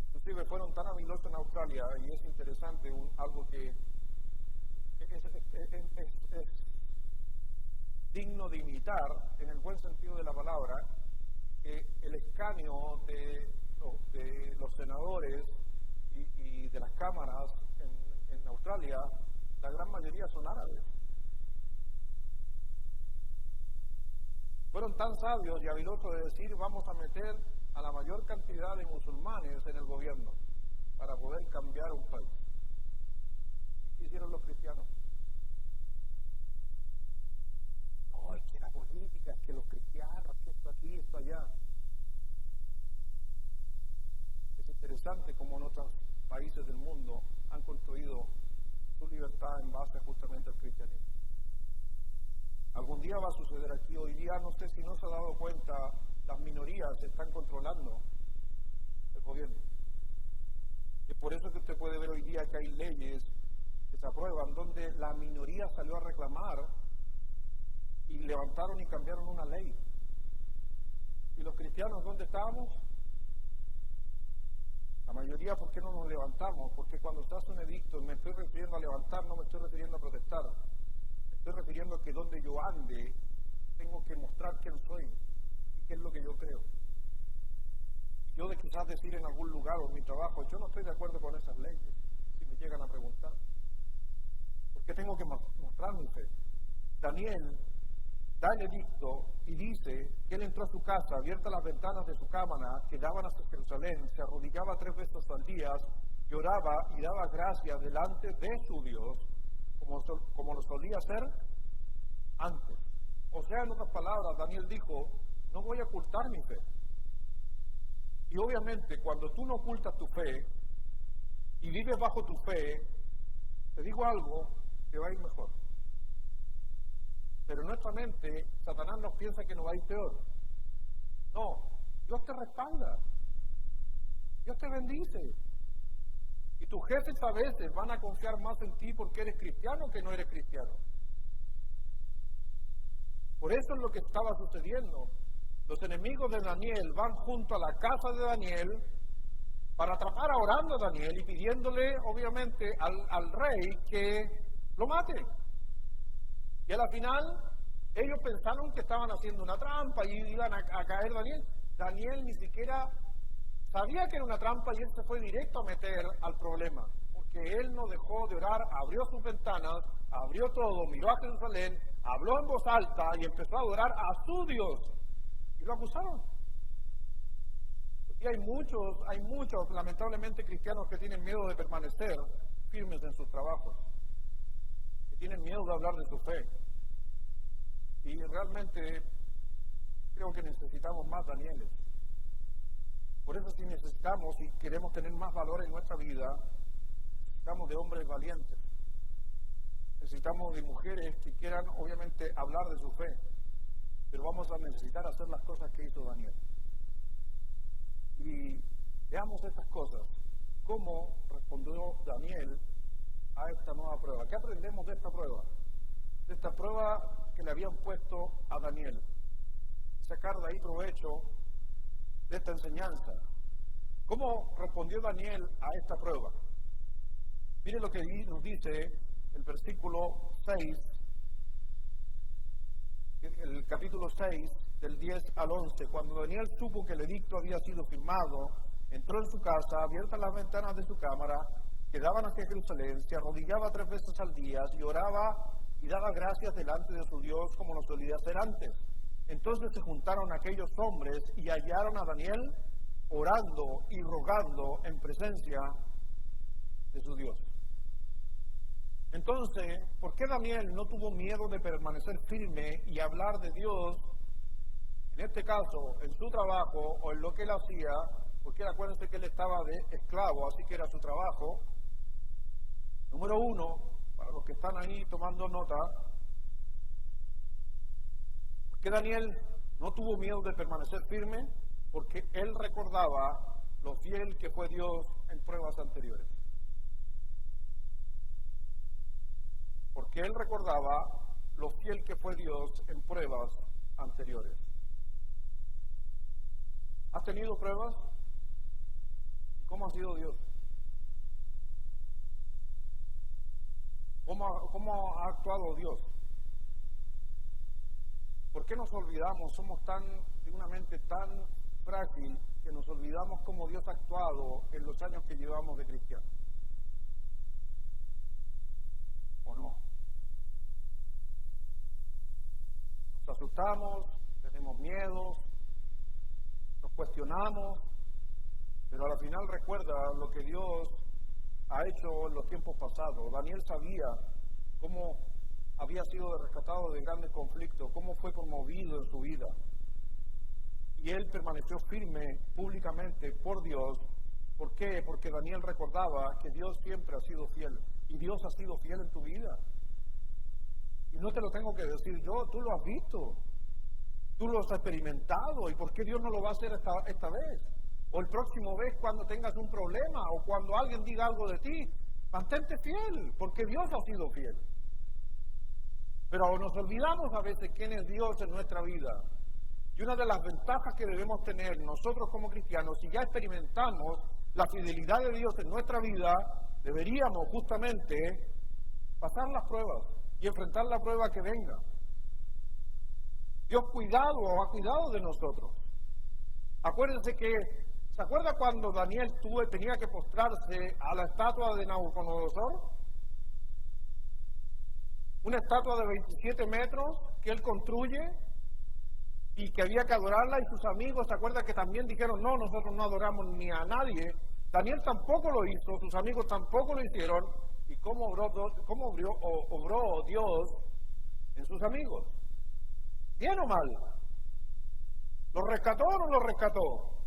Inclusive fueron tan habilosos en Australia, y es interesante, algo que es digno de imitar, en el buen sentido de la palabra, que el escaneo de los senadores y de las cámaras en Australia, la gran mayoría son árabes. Fueron tan sabios y habilosos de decir, vamos a meter a la mayor cantidad de musulmanes en el gobierno para poder cambiar un país. ¿Y qué hicieron los cristianos? No, es que la política políticas, que los cristianos, que esto aquí, esto allá. Es interesante cómo en otros países del mundo han construido su libertad en base justamente al cristianismo. Algún día va a suceder aquí. Hoy día, no sé si no se ha dado cuenta, las minorías están controlando el gobierno. Es por eso que usted puede ver hoy día que hay leyes que se aprueban donde la minoría salió a reclamar y levantaron y cambiaron una ley. ¿Y los cristianos dónde estábamos? La mayoría, ¿por qué no nos levantamos? Porque cuando se hace un edicto, me estoy refiriendo a levantar, no me estoy refiriendo a protestar. Me estoy refiriendo a que donde yo ande, tengo que mostrar quién soy y qué es lo que yo creo. Y yo de quizás decir en algún lugar o en mi trabajo, yo no estoy de acuerdo con esas leyes, si me llegan a preguntar. ¿Por qué tengo que mostrar mi fe? Daniel da el edicto y dice que él entró a su casa, abiertas las ventanas de su cámara que daban hasta Jerusalén, se arrodillaba 3 veces al día, lloraba y daba gracias delante de su Dios, como lo solía hacer antes. O sea, en otras palabras, Daniel dijo, no voy a ocultar mi fe. Y obviamente, cuando tú no ocultas tu fe y vives bajo tu fe, te digo algo, te va a ir mejor. Pero en nuestra mente, Satanás nos piensa que nos va a ir peor. No, Dios te respalda. Dios te bendice. Y tus jefes a veces van a confiar más en ti porque eres cristiano que no eres cristiano. Por eso es lo que estaba sucediendo. Los enemigos de Daniel van junto a la casa de Daniel para atrapar orando a Daniel y pidiéndole, obviamente, al rey que lo mate. Y a la final, ellos pensaron que estaban haciendo una trampa y iban a caer Daniel. Daniel ni siquiera sabía que era una trampa y él se fue directo a meter al problema. Porque él no dejó de orar, abrió sus ventanas, abrió todo, miró a Jerusalén, habló en voz alta y empezó a adorar a su Dios. Y lo acusaron. Y hay muchos, lamentablemente, cristianos que tienen miedo de permanecer firmes en sus trabajos. Tienen miedo de hablar de su fe. Y realmente creo que necesitamos más Danieles. Por eso si necesitamos y queremos tener más valor en nuestra vida, necesitamos de hombres valientes. Necesitamos de mujeres que quieran obviamente hablar de su fe. Pero vamos a necesitar hacer las cosas que hizo Daniel. Y veamos estas cosas. ¿Cómo respondió Daniel a esta nueva prueba? ¿Qué aprendemos de esta prueba? De esta prueba que le habían puesto a Daniel. Sacar de ahí provecho de esta enseñanza. ¿Cómo respondió Daniel a esta prueba? Mire lo que nos dice el versículo 6, el capítulo 6, del 10 al 11. Cuando Daniel supo que el edicto había sido firmado, entró en su casa, abiertas las ventanas de su cámara, que daban hacia Jerusalén, se arrodillaba 3 veces al día, y oraba y daba gracias delante de su Dios como lo solía hacer antes. Entonces se juntaron aquellos hombres y hallaron a Daniel orando y rogando en presencia de su Dios. Entonces, ¿por qué Daniel no tuvo miedo de permanecer firme y hablar de Dios, en este caso, en su trabajo o en lo que él hacía? Porque acuérdense que él estaba de esclavo, así que era su trabajo. Número 1, para los que están ahí tomando nota, ¿por qué Daniel no tuvo miedo de permanecer firme? Porque él recordaba lo fiel que fue Dios en pruebas anteriores. Porque él recordaba lo fiel que fue Dios en pruebas anteriores. ¿Has tenido pruebas? ¿Y cómo ha sido Dios? ¿Cómo ha actuado Dios? ¿Por qué nos olvidamos? Somos de una mente tan frágil que nos olvidamos cómo Dios ha actuado en los años que llevamos de cristianos. ¿O no? Nos asustamos, tenemos miedos, nos cuestionamos, pero al final recuerda lo que Dios ha hecho en los tiempos pasados. Daniel sabía cómo había sido rescatado de grandes conflictos, cómo fue conmovido en su vida. Y él permaneció firme públicamente por Dios. ¿Por qué? Porque Daniel recordaba que Dios siempre ha sido fiel. Y Dios ha sido fiel en tu vida. Y no te lo tengo que decir yo, tú lo has visto. Tú lo has experimentado. ¿Y por qué Dios no lo va a hacer esta vez? O el próximo vez cuando tengas un problema o cuando alguien diga algo de ti, mantente fiel, porque Dios ha sido fiel. Pero nos olvidamos a veces quién es Dios en nuestra vida. Y una de las ventajas que debemos tener nosotros como cristianos, si ya experimentamos la fidelidad de Dios en nuestra vida, deberíamos justamente pasar las pruebas y enfrentar la prueba que venga. Dios ha cuidado de nosotros. Acuérdense que, ¿se acuerda cuando Daniel tenía que postrarse a la estatua de Nabucodonosor? Una estatua de 27 metros que él construye y que había que adorarla, y sus amigos, ¿se acuerda que también dijeron, no, nosotros no adoramos ni a nadie? Daniel tampoco lo hizo, sus amigos tampoco lo hicieron. ¿Y cómo obró Dios en sus amigos? ¿Bien o mal? ¿Lo rescató o no lo rescató?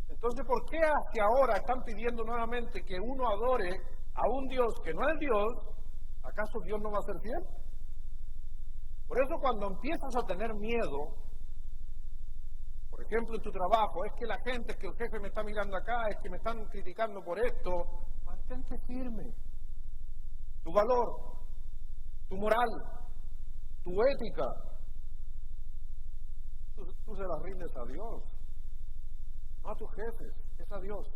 Entonces, ¿por qué hasta ahora están pidiendo nuevamente que uno adore a un Dios que no es Dios? ¿Acaso Dios no va a ser fiel? Por eso cuando empiezas a tener miedo, por ejemplo en tu trabajo, es que la gente, es que el jefe me está mirando acá, es que me están criticando por esto, mantente firme. Tu valor, tu moral, tu ética, tú se las rindes a Dios, no a tus jefes, es a Dios.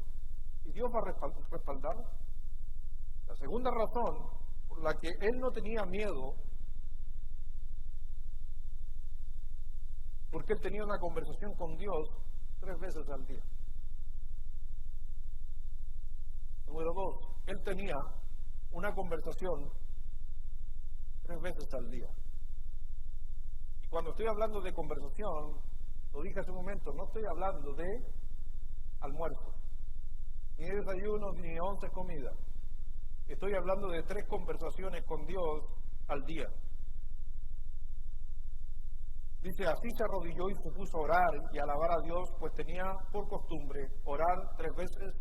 Y Dios va a respaldar. La segunda razón por la que él no tenía miedo, porque él tenía una conversación con Dios 3 veces al día. Número 2, él tenía una conversación 3 veces al día. Y cuando estoy hablando de conversación, lo dije hace un momento, no estoy hablando de almuerzo, ni de desayuno, ni de 11 comidas. Estoy hablando de 3 conversaciones con Dios al día. Dice, así se arrodilló y se puso a orar y a alabar a Dios, pues tenía por costumbre orar 3 veces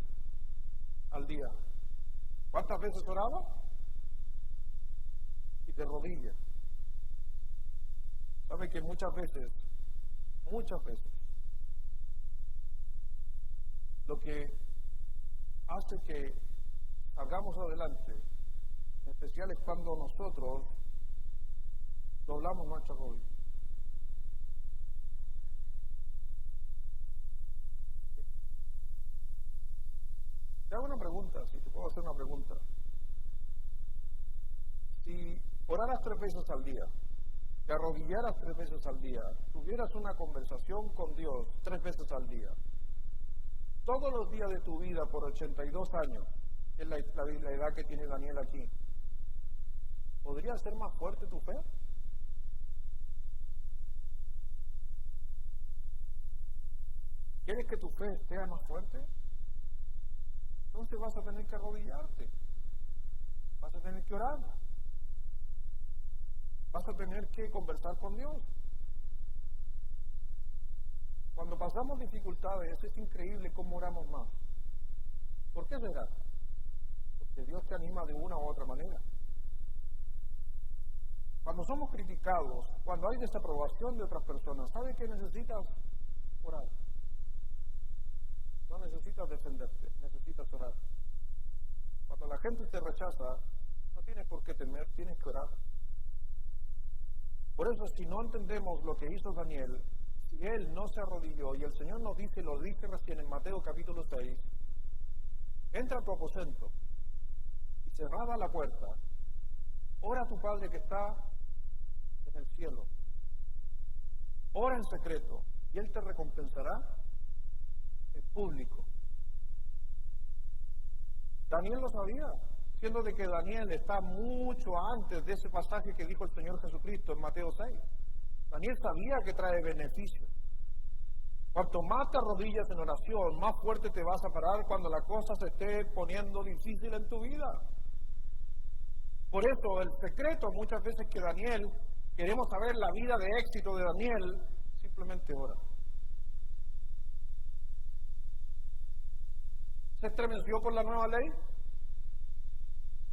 al día. ¿Cuántas veces oraba? Y de rodillas. ¿Sabe que muchas veces, lo que hace que salgamos adelante, en especial es cuando nosotros doblamos nuestra rodilla? Te hago una pregunta, si te puedo hacer una pregunta. Si oraras 3 veces al día, te arrodillaras 3 veces al día, tuvieras una conversación con Dios 3 veces al día, todos los días de tu vida por 82 años, que es la edad que tiene Daniel aquí, ¿podría ser más fuerte tu fe? ¿Quieres que tu fe sea más fuerte? Entonces vas a tener que arrodillarte, vas a tener que orar, vas a tener que conversar con Dios. Cuando pasamos dificultades es increíble cómo oramos más. ¿Por qué será? Porque Dios te anima de una u otra manera. Cuando somos criticados, cuando hay desaprobación de otras personas, ¿sabe que necesitas? Orar. No necesitas defenderte, necesitas orar. Cuando la gente te rechaza, no tienes por qué temer, tienes que orar. Por eso, si no entendemos lo que hizo Daniel, si él no se arrodilló, y el Señor nos dice, lo dice recién en Mateo capítulo 6, entra a tu aposento y cerrada la puerta, ora a tu Padre que está en el cielo. Ora en secreto y Él te recompensará en público. Daniel lo sabía, siendo de que Daniel está mucho antes de ese pasaje que dijo el Señor Jesucristo en Mateo 6. Daniel sabía que trae beneficio. Cuanto más te arrodillas en oración, más fuerte te vas a parar cuando la cosa se esté poniendo difícil en tu vida. Por eso el secreto muchas veces que Daniel, queremos saber la vida de éxito de Daniel, simplemente ora. ¿Se estremeció por la nueva ley?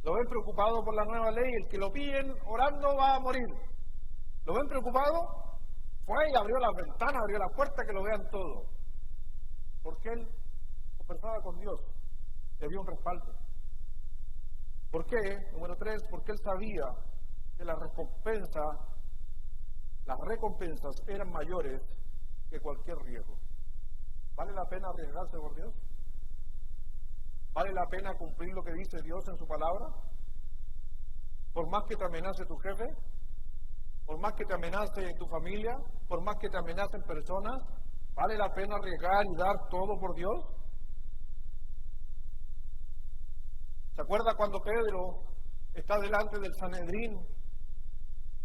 ¿Lo ven preocupado por la nueva ley? El que lo pillen orando va a morir. ¿Lo ven preocupado? Fue y abrió las ventanas, abrió la puerta, que lo vean todo. Porque él conversaba con Dios, le dio un respaldo. ¿Por qué? Número 3, porque él sabía que las recompensas eran mayores que cualquier riesgo. ¿Vale la pena arriesgarse por Dios? ¿Vale la pena cumplir lo que dice Dios en su palabra? Por más que te amenace tu jefe, por más que te amenace tu familia, por más que te amenacen personas, ¿vale la pena arriesgar y dar todo por Dios? ¿Se acuerda cuando Pedro está delante del Sanedrín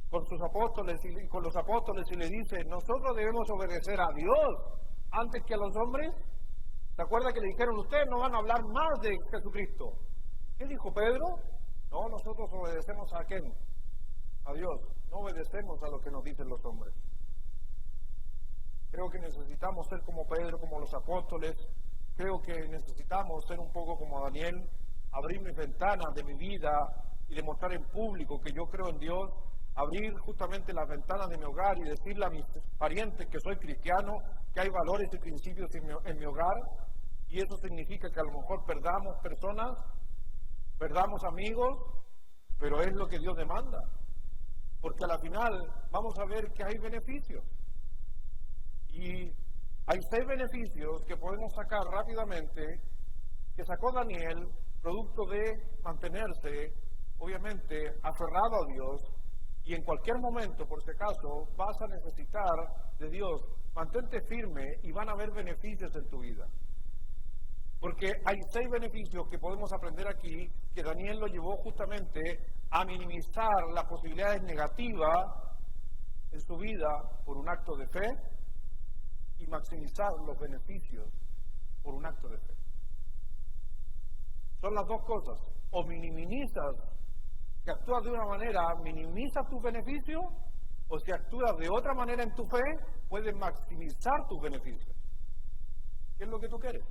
con sus apóstoles y con los apóstoles y le dice, nosotros debemos obedecer a Dios antes que a los hombres? ¿Se acuerda que le dijeron, ustedes no van a hablar más de Jesucristo? ¿Qué dijo Pedro? No, nosotros obedecemos a quién, a Dios, no obedecemos a lo que nos dicen los hombres. Creo que necesitamos ser como Pedro, como los apóstoles. Creo que necesitamos ser un poco como Daniel, abrir mis ventanas de mi vida y demostrar en público que yo creo en Dios, abrir justamente las ventanas de mi hogar y decirle a mis parientes que soy cristiano, que hay valores y principios en mi hogar, y eso significa que a lo mejor perdamos personas, perdamos amigos, pero es lo que Dios demanda, porque a la final vamos a ver que hay beneficios, y hay 6 beneficios que podemos sacar rápidamente, que sacó Daniel, producto de mantenerse, obviamente, aferrado a Dios, y en cualquier momento, por si acaso, vas a necesitar de Dios. Mantente firme y van a haber beneficios en tu vida. Porque hay 6 beneficios que podemos aprender aquí, que Daniel lo llevó justamente a minimizar las posibilidades negativas en su vida por un acto de fe y maximizar los beneficios por un acto de fe. Son las dos cosas. O minimizas, si actúas de una manera, minimizas tus beneficios, o si actúas de otra manera en tu fe, puedes maximizar tus beneficios. ¿Qué es lo que tú quieres?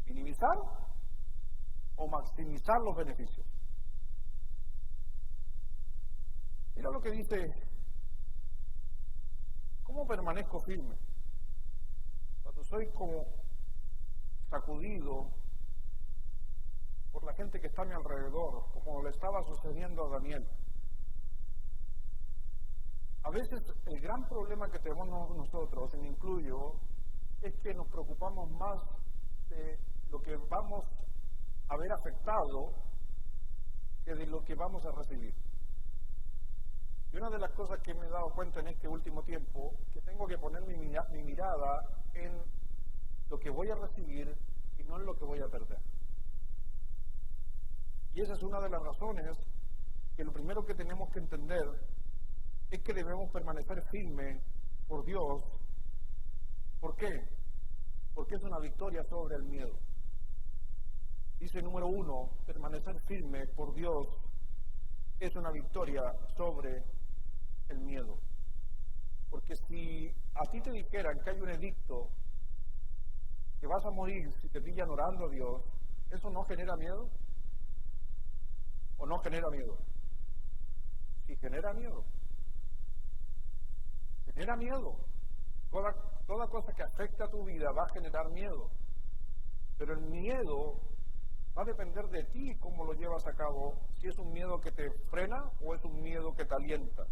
¿Minimizar o maximizar los beneficios? Mira lo que dice, ¿cómo permanezco firme? Cuando soy como sacudido por la gente que está a mi alrededor, como le estaba sucediendo a Daniel. A veces el gran problema que tenemos nosotros, y me incluyo, es que nos preocupamos más de lo que vamos a ver afectado que de lo que vamos a recibir. Y una de las cosas que me he dado cuenta en este último tiempo, que tengo que poner mi mirada en lo que voy a recibir y no en lo que voy a perder. Y esa es una de las razones que lo primero que tenemos que entender es que debemos permanecer firmes por Dios. ¿Por qué? Porque es una victoria sobre el miedo. Dice número 1, permanecer firme por Dios es una victoria sobre el miedo. Porque si a ti te dijeran que hay un edicto, que vas a morir si te pillan orando a Dios, ¿eso no genera miedo? ¿O no genera miedo? Sí genera miedo. Genera miedo. Toda cosa que afecta a tu vida va a generar miedo. Pero el miedo va a depender de ti cómo lo llevas a cabo, si es un miedo que te frena o es un miedo que te alienta.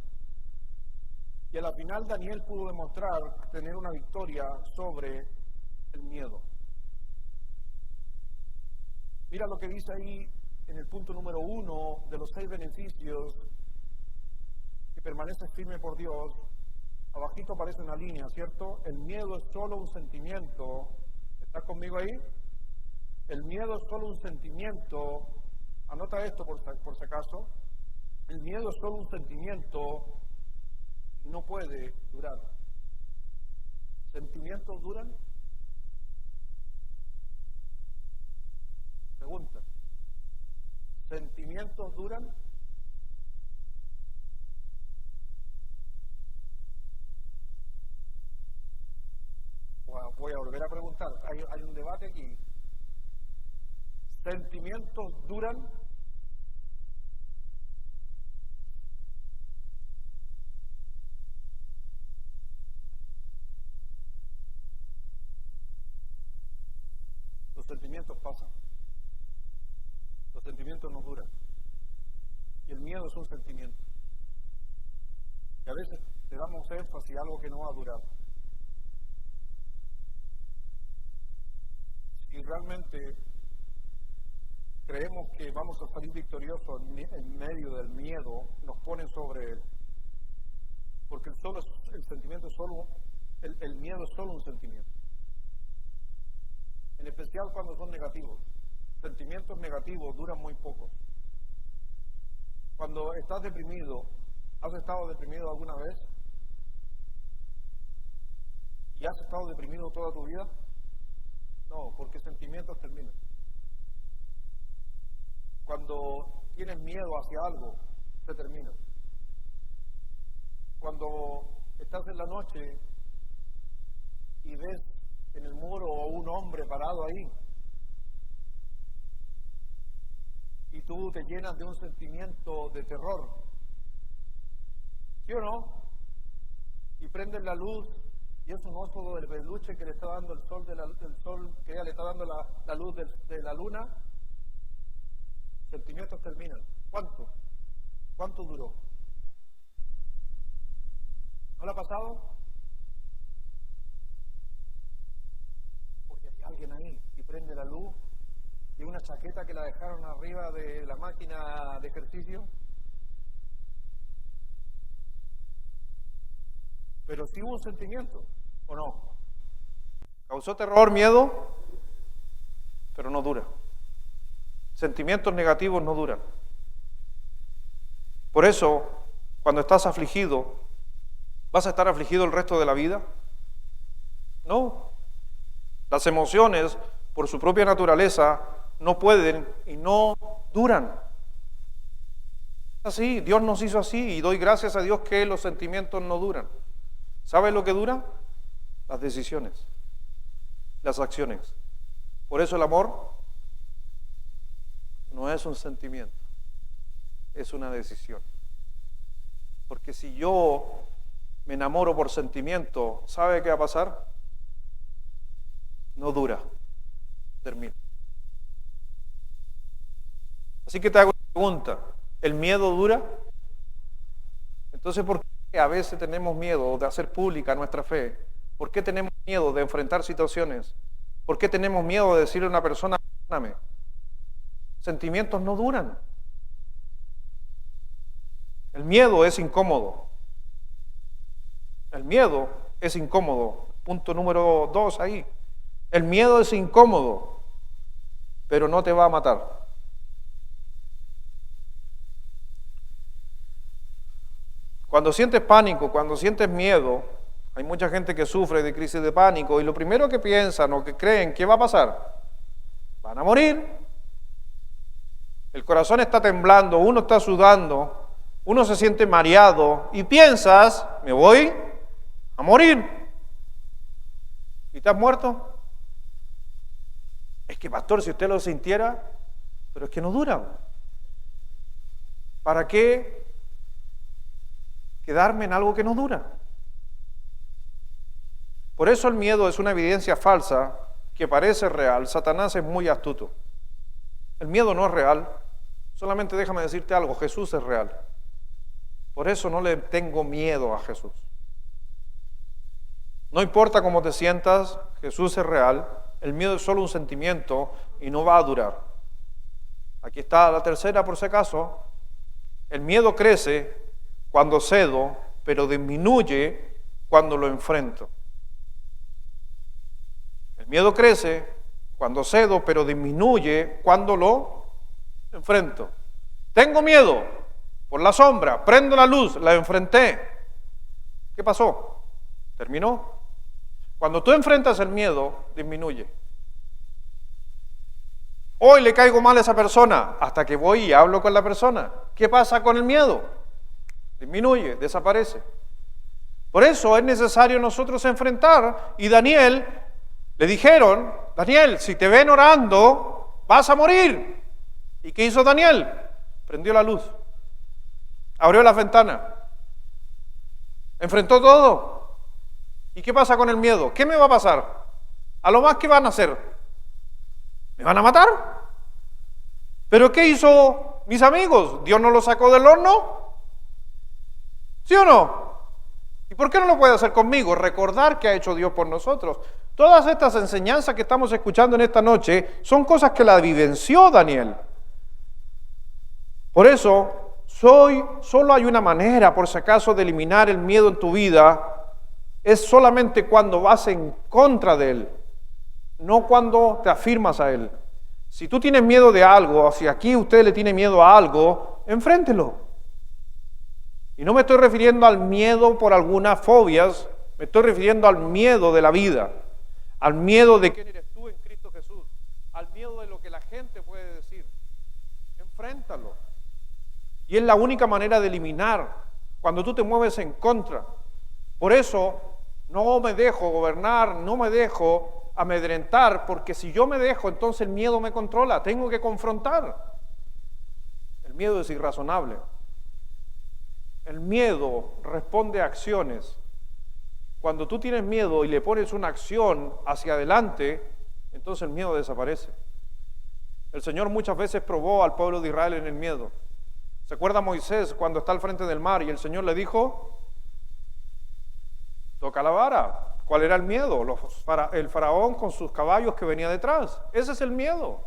Y a la final Daniel pudo demostrar tener una victoria sobre el miedo. Mira lo que dice ahí en el punto número 1 de los 6 beneficios, que permanece firme por Dios. Abajito aparece una línea, ¿cierto? El miedo es solo un sentimiento. ¿Estás conmigo ahí? El miedo es solo un sentimiento. Anota esto por si acaso. El miedo es solo un sentimiento y no puede durar. ¿Sentimientos duran? Pregunta. ¿Sentimientos duran? Voy a volver a preguntar, hay un debate aquí. ¿Sentimientos duran? Los sentimientos pasan. Los sentimientos no duran. Y el miedo es un sentimiento. Y a veces le damos énfasis a algo que no va a durar. Si realmente creemos que vamos a salir victoriosos en medio del miedo, nos ponen sobre él. Porque el sentimiento es solo, el miedo es solo un sentimiento. En especial cuando son negativos. Sentimientos negativos duran muy poco. Cuando estás deprimido, ¿has estado deprimido alguna vez? ¿Y has estado deprimido toda tu vida? No, porque sentimientos terminan. Cuando tienes miedo hacia algo, se termina. Cuando estás en la noche y ves en el muro un hombre parado ahí, y tú te llenas de un sentimiento de terror, ¿sí o no? Y prendes la luz y es un oso de peluche que le está dando el sol, del sol que ella le está dando la luz de la luna. Sentimientos terminan. ¿Cuánto? ¿Cuánto duró? ¿No le ha pasado? Oye, hay alguien ahí y prende la luz y una chaqueta que la dejaron arriba de la máquina de ejercicio. Pero sí hubo un sentimiento, ¿o no? Causó terror, miedo, pero no dura. Sentimientos negativos no duran. Por eso, cuando estás afligido, ¿vas a estar afligido el resto de la vida? No. Las emociones, por su propia naturaleza, no pueden y no duran. Así, Dios nos hizo así y doy gracias a Dios que los sentimientos no duran. ¿Sabes lo que dura? Las decisiones, las acciones. Por eso el amor no es un sentimiento, es una decisión. Porque si yo me enamoro por sentimiento, ¿sabe qué va a pasar? No dura, termina. Así que te hago una pregunta, ¿el miedo dura? Entonces, ¿por qué a veces tenemos miedo de hacer pública nuestra fe? ¿Por qué tenemos miedo de enfrentar situaciones? ¿Por qué tenemos miedo de decirle a una persona, perdóname? Sentimientos no duran. El miedo es incómodo. El miedo es incómodo. Punto número 2 ahí. El miedo es incómodo, pero no te va a matar. Cuando sientes pánico, cuando sientes miedo, hay mucha gente que sufre de crisis de pánico y lo primero que piensan o que creen, ¿qué va a pasar? Van a morir. El corazón está temblando, uno está sudando, uno se siente mareado y piensas, me voy a morir. ¿Y te has muerto? Es que, pastor, si usted lo sintiera, pero es que no duran. ¿Para qué quedarme en algo que no dura? Por eso el miedo es una evidencia falsa que parece real. Satanás es muy astuto. El miedo no es real. Solamente déjame decirte algo, Jesús es real. Por eso no le tengo miedo a Jesús. No importa cómo te sientas, Jesús es real. El miedo es solo un sentimiento y no va a durar. Aquí está la tercera por si acaso. El miedo crece cuando cedo, pero disminuye cuando lo enfrento. El miedo crece cuando cedo, pero disminuye cuando lo enfrento. Tengo miedo por la sombra, prendo la luz, la enfrenté. ¿Qué pasó? ¿Terminó? Cuando tú enfrentas el miedo, disminuye. Hoy le caigo mal a esa persona, hasta que voy y hablo con la persona. ¿Qué pasa con el miedo? Disminuye, desaparece. Por eso es necesario nosotros enfrentar. Y Daniel, le dijeron, Daniel, si te ven orando, vas a morir. ¿Y qué hizo Daniel? Prendió la luz, abrió la ventana, enfrentó todo. ¿Y qué pasa con el miedo? ¿Qué me va a pasar? A lo más que van a hacer, ¿me van a matar? ¿Pero qué hizo mis amigos? ¿Dios no los sacó del horno? ¿Sí o no? ¿Y por qué no lo puede hacer conmigo? Recordar que ha hecho Dios por nosotros. Todas estas enseñanzas que estamos escuchando en esta noche son cosas que la vivenció Daniel. Por eso, solo hay una manera, por si acaso, de eliminar el miedo en tu vida. Es solamente cuando vas en contra de él, no cuando te afirmas a él. Si tú tienes miedo de algo, o si aquí usted le tiene miedo a algo, enfréntelo. Y no me estoy refiriendo al miedo por algunas fobias, me estoy refiriendo al miedo de la vida, al miedo de quién eres tú en Cristo Jesús, al miedo de lo que la gente puede decir. Enfréntalo. Y es la única manera de eliminar cuando tú te mueves en contra. Por eso no me dejo gobernar, no me dejo amedrentar, porque si yo me dejo, entonces el miedo me controla, tengo que confrontar. El miedo es irrazonable. El miedo responde a acciones. Cuando tú tienes miedo y le pones una acción hacia adelante, entonces el miedo desaparece. El Señor muchas veces probó al pueblo de Israel en el miedo. ¿Se acuerda Moisés cuando está al frente del mar y el Señor le dijo, toca la vara? ¿Cuál era el miedo? El faraón con sus caballos que venía detrás. Ese es el miedo.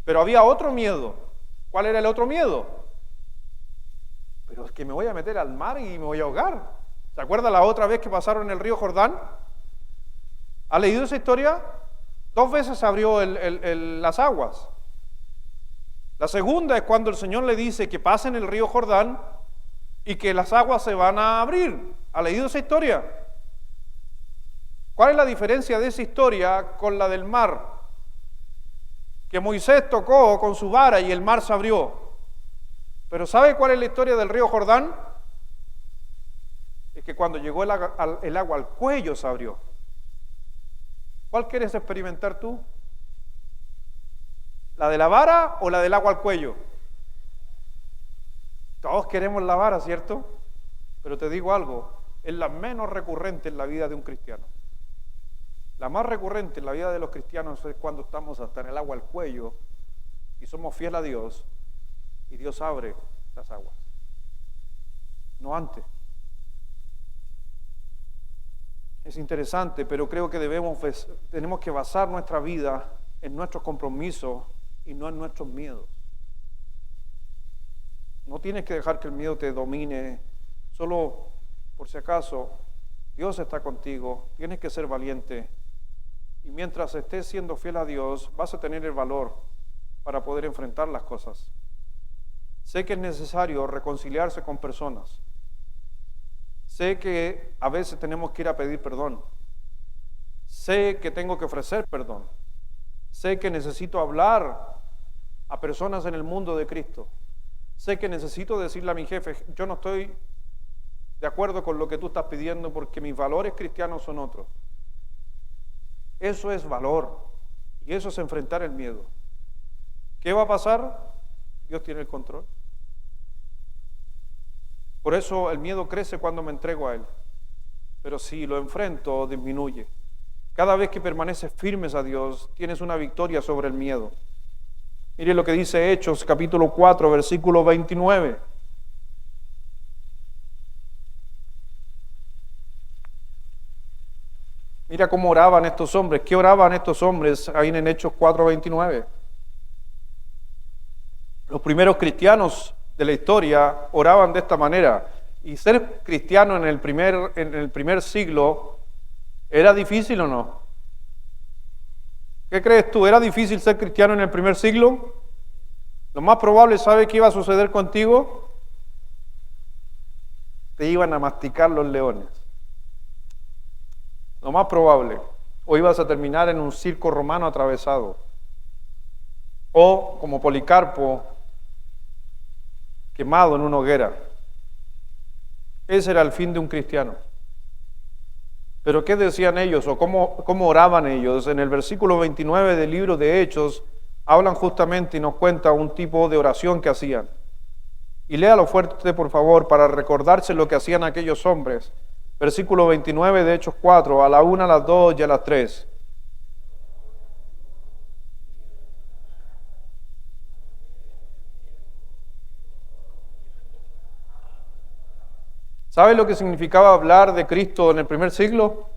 Pero había otro miedo. ¿Cuál era el otro miedo? Pero es que me voy a meter al mar y me voy a ahogar. ¿Se acuerda la otra vez que pasaron el río Jordán? ¿Ha leído esa historia? 2 veces abrió las aguas. La segunda es cuando el Señor le dice que pasen el río Jordán y que las aguas se van a abrir. ¿Ha leído esa historia? ¿Cuál es la diferencia de esa historia con la del mar? Que Moisés tocó con su vara y el mar se abrió. Pero ¿sabe cuál es la historia del río Jordán? Es que cuando llegó el agua al cuello se abrió. ¿Cuál quieres experimentar tú? ¿La de la vara o la del agua al cuello? Todos queremos la vara, ¿cierto? Pero te digo algo, es la menos recurrente en la vida de un cristiano. La más recurrente en la vida de los cristianos es cuando estamos hasta en el agua al cuello y somos fieles a Dios y Dios abre las aguas. No antes. Es interesante, pero creo que tenemos que basar nuestra vida en nuestros compromisos y no en nuestros miedos. No tienes que dejar que el miedo te domine. Solo, por si acaso, Dios está contigo. Tienes que ser valiente. Y mientras estés siendo fiel a Dios, vas a tener el valor para poder enfrentar las cosas. Sé que es necesario reconciliarse con personas. Sé que a veces tenemos que ir a pedir perdón. Sé que tengo que ofrecer perdón. Sé que necesito hablar a personas en el mundo de Cristo. Sé que necesito decirle a mi jefe, yo no estoy de acuerdo con lo que tú estás pidiendo porque mis valores cristianos son otros. Eso es valor y eso es enfrentar el miedo. ¿Qué va a pasar? Dios tiene el control. Por eso el miedo crece cuando me entrego a Él. Pero si lo enfrento, disminuye. Cada vez que permaneces firmes a Dios, tienes una victoria sobre el miedo. Mire lo que dice Hechos, capítulo 4, versículo 29. Mira cómo oraban estos hombres. ¿Qué oraban estos hombres ahí en Hechos 4, 29? Los primeros cristianos de la historia oraban de esta manera. Y ser cristiano en el primer siglo, ¿era difícil o no? ¿Qué crees tú? ¿Era difícil ser cristiano en el primer siglo? Lo más probable, ¿sabe qué iba a suceder contigo? Te iban a masticar los leones. Lo más probable. O ibas a terminar en un circo romano atravesado. o como Policarpo, quemado en una hoguera. Ese era el fin de un cristiano. Pero ¿qué decían ellos o cómo oraban ellos? En el versículo 29 del libro de Hechos hablan justamente y nos cuenta un tipo de oración que hacían. Y léalo fuerte, por favor, para recordarse lo que hacían aquellos hombres. Versículo 29 de Hechos 4, a la 1, a las 2 y a las 3. ¿Sabe lo que significaba hablar de Cristo en el primer siglo?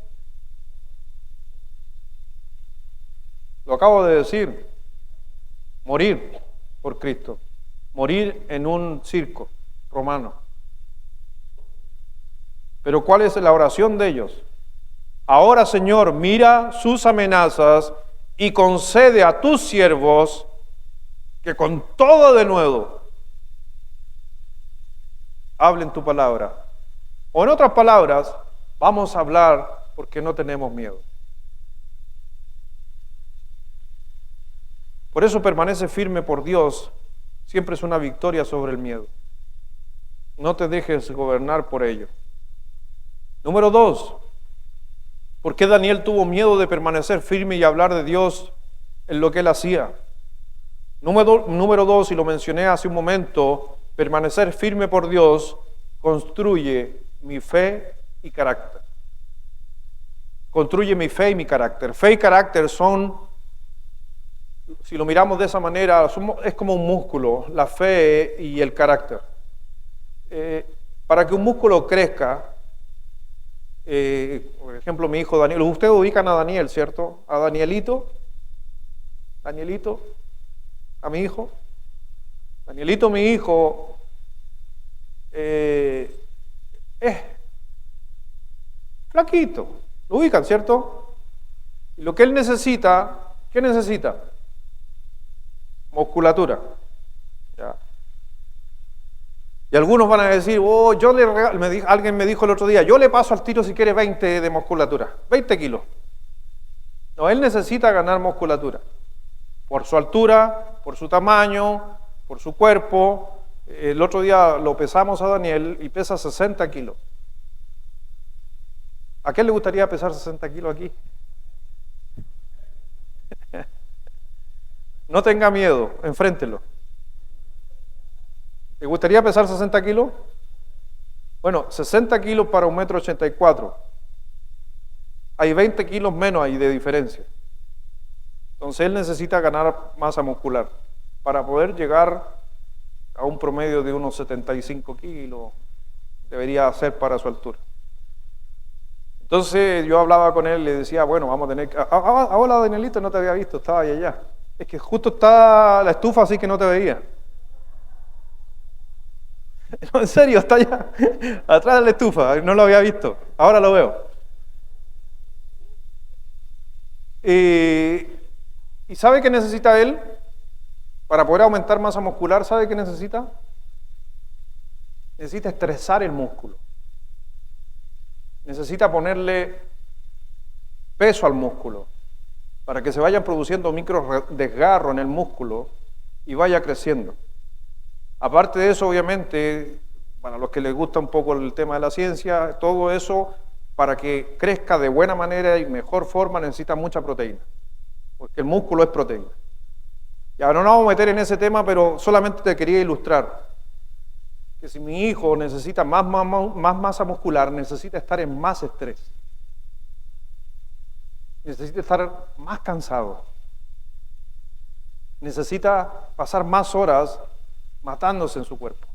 Lo acabo de decir, morir por Cristo, morir en un circo romano. Pero ¿cuál es la oración de ellos? Ahora, Señor, mira sus amenazas y concede a tus siervos que con todo denuedo hablen tu palabra. O en otras palabras, vamos a hablar porque no tenemos miedo. Por eso permanece firme por Dios, siempre es una victoria sobre el miedo. No te dejes gobernar por ello. Número 2, ¿por qué Daniel tuvo miedo de permanecer firme y hablar de Dios en lo que él hacía? Número 2, y lo mencioné hace un momento, permanecer firme por Dios construye mi fe y carácter. Construye mi fe y mi carácter. Fe y carácter son, si lo miramos de esa manera, es como un músculo, la fe y el carácter. Para que un músculo crezca, por ejemplo, mi hijo Daniel, ustedes ubican a Daniel, ¿cierto? A Danielito, a mi hijo. Danielito, mi hijo, es flaquito, lo ubican, ¿cierto? Y lo que él necesita, ¿qué necesita? Musculatura. ¿Ya? Y algunos van a decir, oh, alguien me dijo el otro día, yo le paso al tiro si quiere 20 de musculatura, 20 kilos. No, él necesita ganar musculatura. Por su altura, por su tamaño, por su cuerpo. El otro día lo pesamos a Daniel y pesa 60 kilos. ¿A quién le gustaría pesar 60 kilos aquí? No tenga miedo, enfréntelo. ¿Le gustaría pesar 60 kilos? Bueno, 60 kilos para 1,84 m. Hay 20 kilos menos ahí de diferencia. Entonces él necesita ganar masa muscular para poder llegar a un promedio de unos 75 kilos. Debería ser para su altura. Entonces yo hablaba con él y le decía, bueno, vamos a tener que... hola Danielito, no te había visto, estaba allá. Es que justo está la estufa así que no te veía. No, en serio, está allá, atrás de la estufa, no lo había visto, ahora lo veo. ¿Y sabe qué necesita él? Para poder aumentar masa muscular, ¿sabe qué necesita? Necesita estresar el músculo. Necesita ponerle peso al músculo para que se vayan produciendo micro desgarros en el músculo y vaya creciendo. Aparte de eso, obviamente, para los que les gusta un poco el tema de la ciencia, todo eso, para que crezca de buena manera y mejor forma, necesita mucha proteína, porque el músculo es proteína. Y ahora no nos vamos a meter en ese tema, pero solamente te quería ilustrar que si mi hijo necesita más masa muscular, necesita estar en más estrés, necesita estar más cansado, necesita pasar más horas matándose en su cuerpo.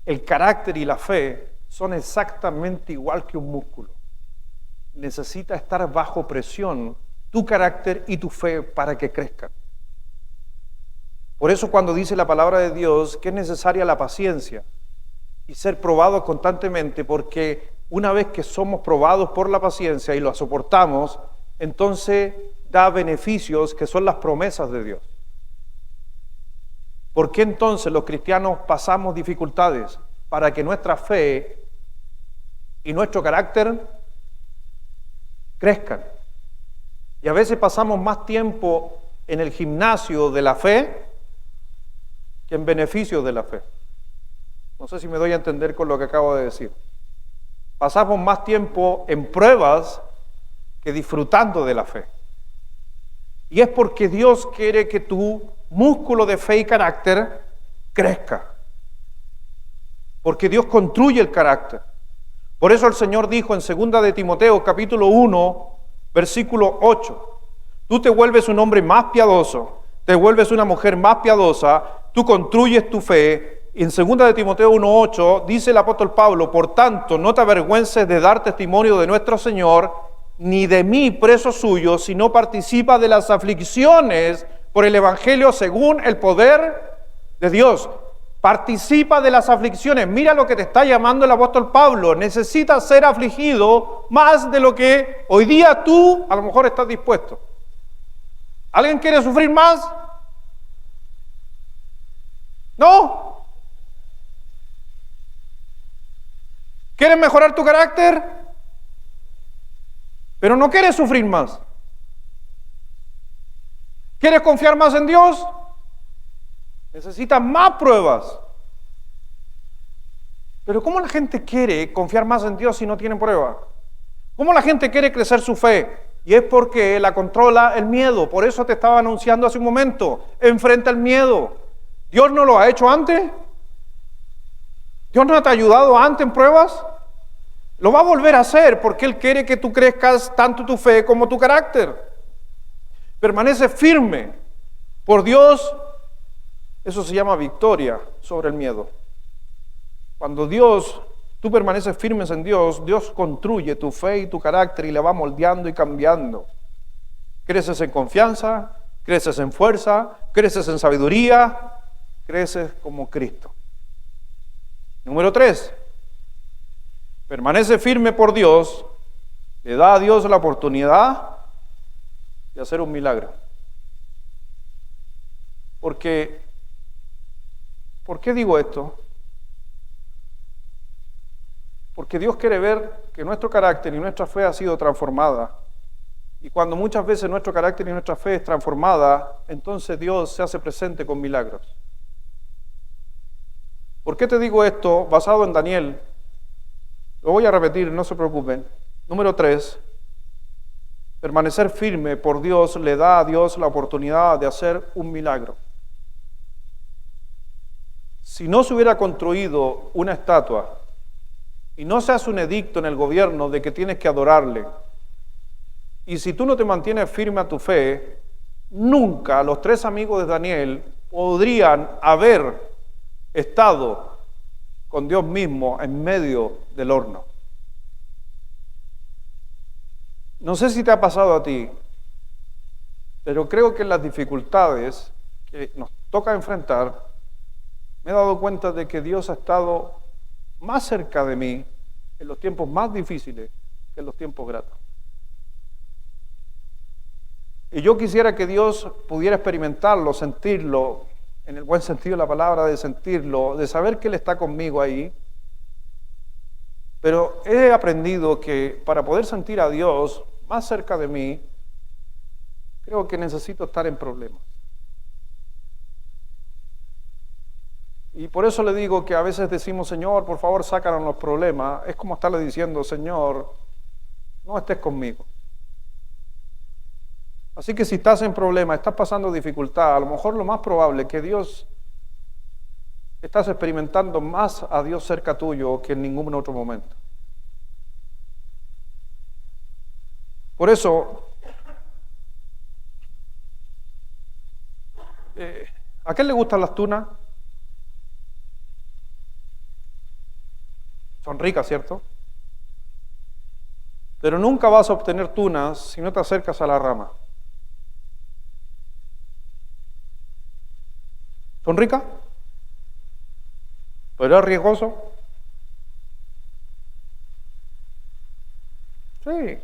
El carácter y la fe son exactamente igual que un músculo. Necesita estar bajo presión tu carácter y tu fe para que crezcan. Por eso cuando dice la palabra de Dios que es necesaria la paciencia y ser probados constantemente, porque una vez que somos probados por la paciencia y lo soportamos, entonces da beneficios que son las promesas de Dios. ¿Por qué entonces los cristianos pasamos dificultades? Para que nuestra fe y nuestro carácter crezcan. Y a veces pasamos más tiempo en el gimnasio de la fe que en beneficio de la fe. No sé si me doy a entender con lo que acabo de decir. Pasamos más tiempo en pruebas que disfrutando de la fe. Y es porque Dios quiere que tu músculo de fe y carácter crezca. Porque Dios construye el carácter. Por eso el Señor dijo en 2 de Timoteo, capítulo 1, versículo 8, tú te vuelves un hombre más piadoso, te vuelves una mujer más piadosa, tú construyes tu fe. Y en 2 de Timoteo 1:8 dice el apóstol Pablo, por tanto, no te avergüences de dar testimonio de nuestro Señor, ni de mí, preso suyo, sino participa de las aflicciones por el Evangelio según el poder de Dios. Participa de las aflicciones. Mira lo que te está llamando el apóstol Pablo. Necesitas ser afligido más de lo que hoy día tú a lo mejor estás dispuesto. ¿Alguien quiere sufrir más? ¿No? ¿Quieres mejorar tu carácter? Pero no quieres sufrir más. ¿Quieres confiar más en Dios? Necesitas más pruebas. Pero ¿cómo la gente quiere confiar más en Dios si no tiene pruebas? ¿Cómo la gente quiere crecer su fe? Y es porque la controla el miedo. Por eso te estaba anunciando hace un momento. Enfrenta el miedo. ¿Dios no lo ha hecho antes? ¿Dios no te ha ayudado antes en pruebas? Lo va a volver a hacer porque Él quiere que tú crezcas tanto tu fe como tu carácter. Permanece firme por Dios. Eso se llama victoria sobre el miedo. Cuando tú permaneces firmes en Dios, Dios construye tu fe y tu carácter y la va moldeando y cambiando. Creces en confianza, creces en fuerza, creces en sabiduría, creces como Cristo. Número 3, permanece firme por Dios, le da a Dios la oportunidad de hacer un milagro. ¿Por qué digo esto? Porque Dios quiere ver que nuestro carácter y nuestra fe ha sido transformada. Y cuando muchas veces nuestro carácter y nuestra fe es transformada, entonces Dios se hace presente con milagros. ¿Por qué te digo esto? Basado en Daniel. Lo voy a repetir, no se preocupen. Número 3. Permanecer firme por Dios le da a Dios la oportunidad de hacer un milagro. Si no se hubiera construido una estatua y no se hace un edicto en el gobierno de que tienes que adorarle, y si tú no te mantienes firme a tu fe, nunca los 3 amigos de Daniel podrían haber estado con Dios mismo en medio del horno. No sé si te ha pasado a ti, pero creo que en las dificultades que nos toca enfrentar, me he dado cuenta de que Dios ha estado más cerca de mí en los tiempos más difíciles que en los tiempos gratos. Y yo quisiera que Dios pudiera experimentarlo, sentirlo, en el buen sentido de la palabra, de sentirlo, de saber que Él está conmigo ahí. Pero he aprendido que para poder sentir a Dios más cerca de mí, creo que necesito estar en problemas. Y por eso le digo que a veces decimos, Señor, por favor, sácanos los problemas. Es como estarle diciendo, Señor, no estés conmigo. Así que si estás en problemas, estás pasando dificultad, a lo mejor lo más probable es que estás experimentando más a Dios cerca tuyo que en ningún otro momento. Por eso, ¿a quién le gustan las tunas? Son ricas, ¿cierto? Pero nunca vas a obtener tunas si no te acercas a la rama. ¿Son ricas? ¿Pero es riesgoso? Sí.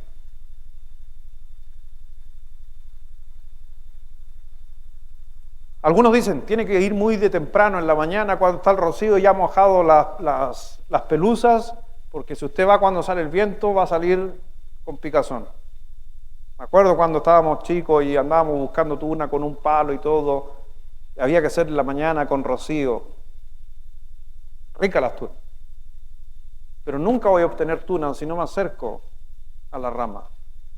Algunos dicen, tiene que ir muy de temprano en la mañana cuando está el rocío y ya ha mojado las pelusas, porque si usted va cuando sale el viento va a salir con picazón. Me acuerdo cuando estábamos chicos y andábamos buscando tuna con un palo y todo. Había que hacer en la mañana con rocío. Ricas las tunas. Pero nunca voy a obtener tuna si no me acerco a la rama.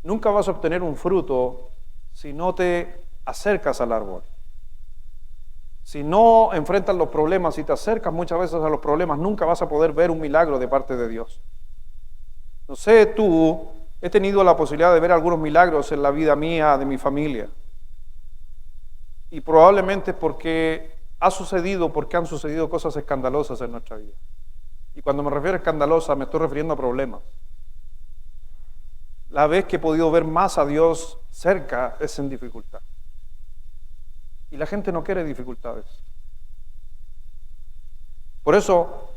Nunca vas a obtener un fruto si no te acercas al árbol. Si no enfrentas los problemas, si te acercas muchas veces a los problemas, nunca vas a poder ver un milagro de parte de Dios. No sé tú, he tenido la posibilidad de ver algunos milagros en la vida mía, de mi familia. Y probablemente porque han sucedido cosas escandalosas en nuestra vida. Y cuando me refiero a escandalosas, me estoy refiriendo a problemas. La vez que he podido ver más a Dios cerca es en dificultad. Y la gente no quiere dificultades. Por eso,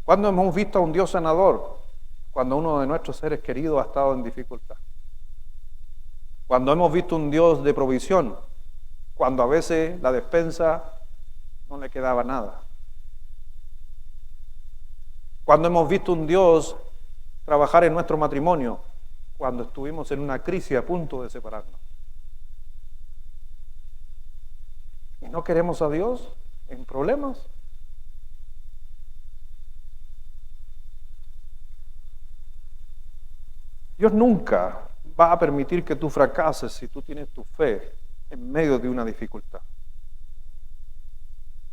cuando hemos visto a un Dios sanador, cuando uno de nuestros seres queridos ha estado en dificultad. Cuando hemos visto un Dios de provisión, cuando a veces la despensa no le quedaba nada. Cuando hemos visto un Dios trabajar en nuestro matrimonio, cuando estuvimos en una crisis a punto de separarnos. ¿Y no queremos a Dios en problemas? Dios nunca va a permitir que tú fracases si tú tienes tu fe en medio de una dificultad.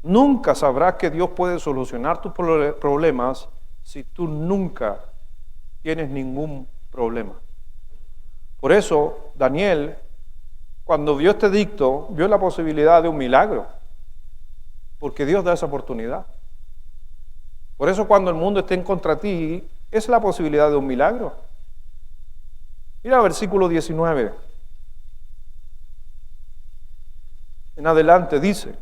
Nunca sabrás que Dios puede solucionar tus problemas si tú nunca tienes ningún problema. Por eso, Daniel, cuando vio este edicto, vio la posibilidad de un milagro, porque Dios da esa oportunidad. Por eso, cuando el mundo esté en contra de ti, es la posibilidad de un milagro. Mira el versículo 19. En adelante dice.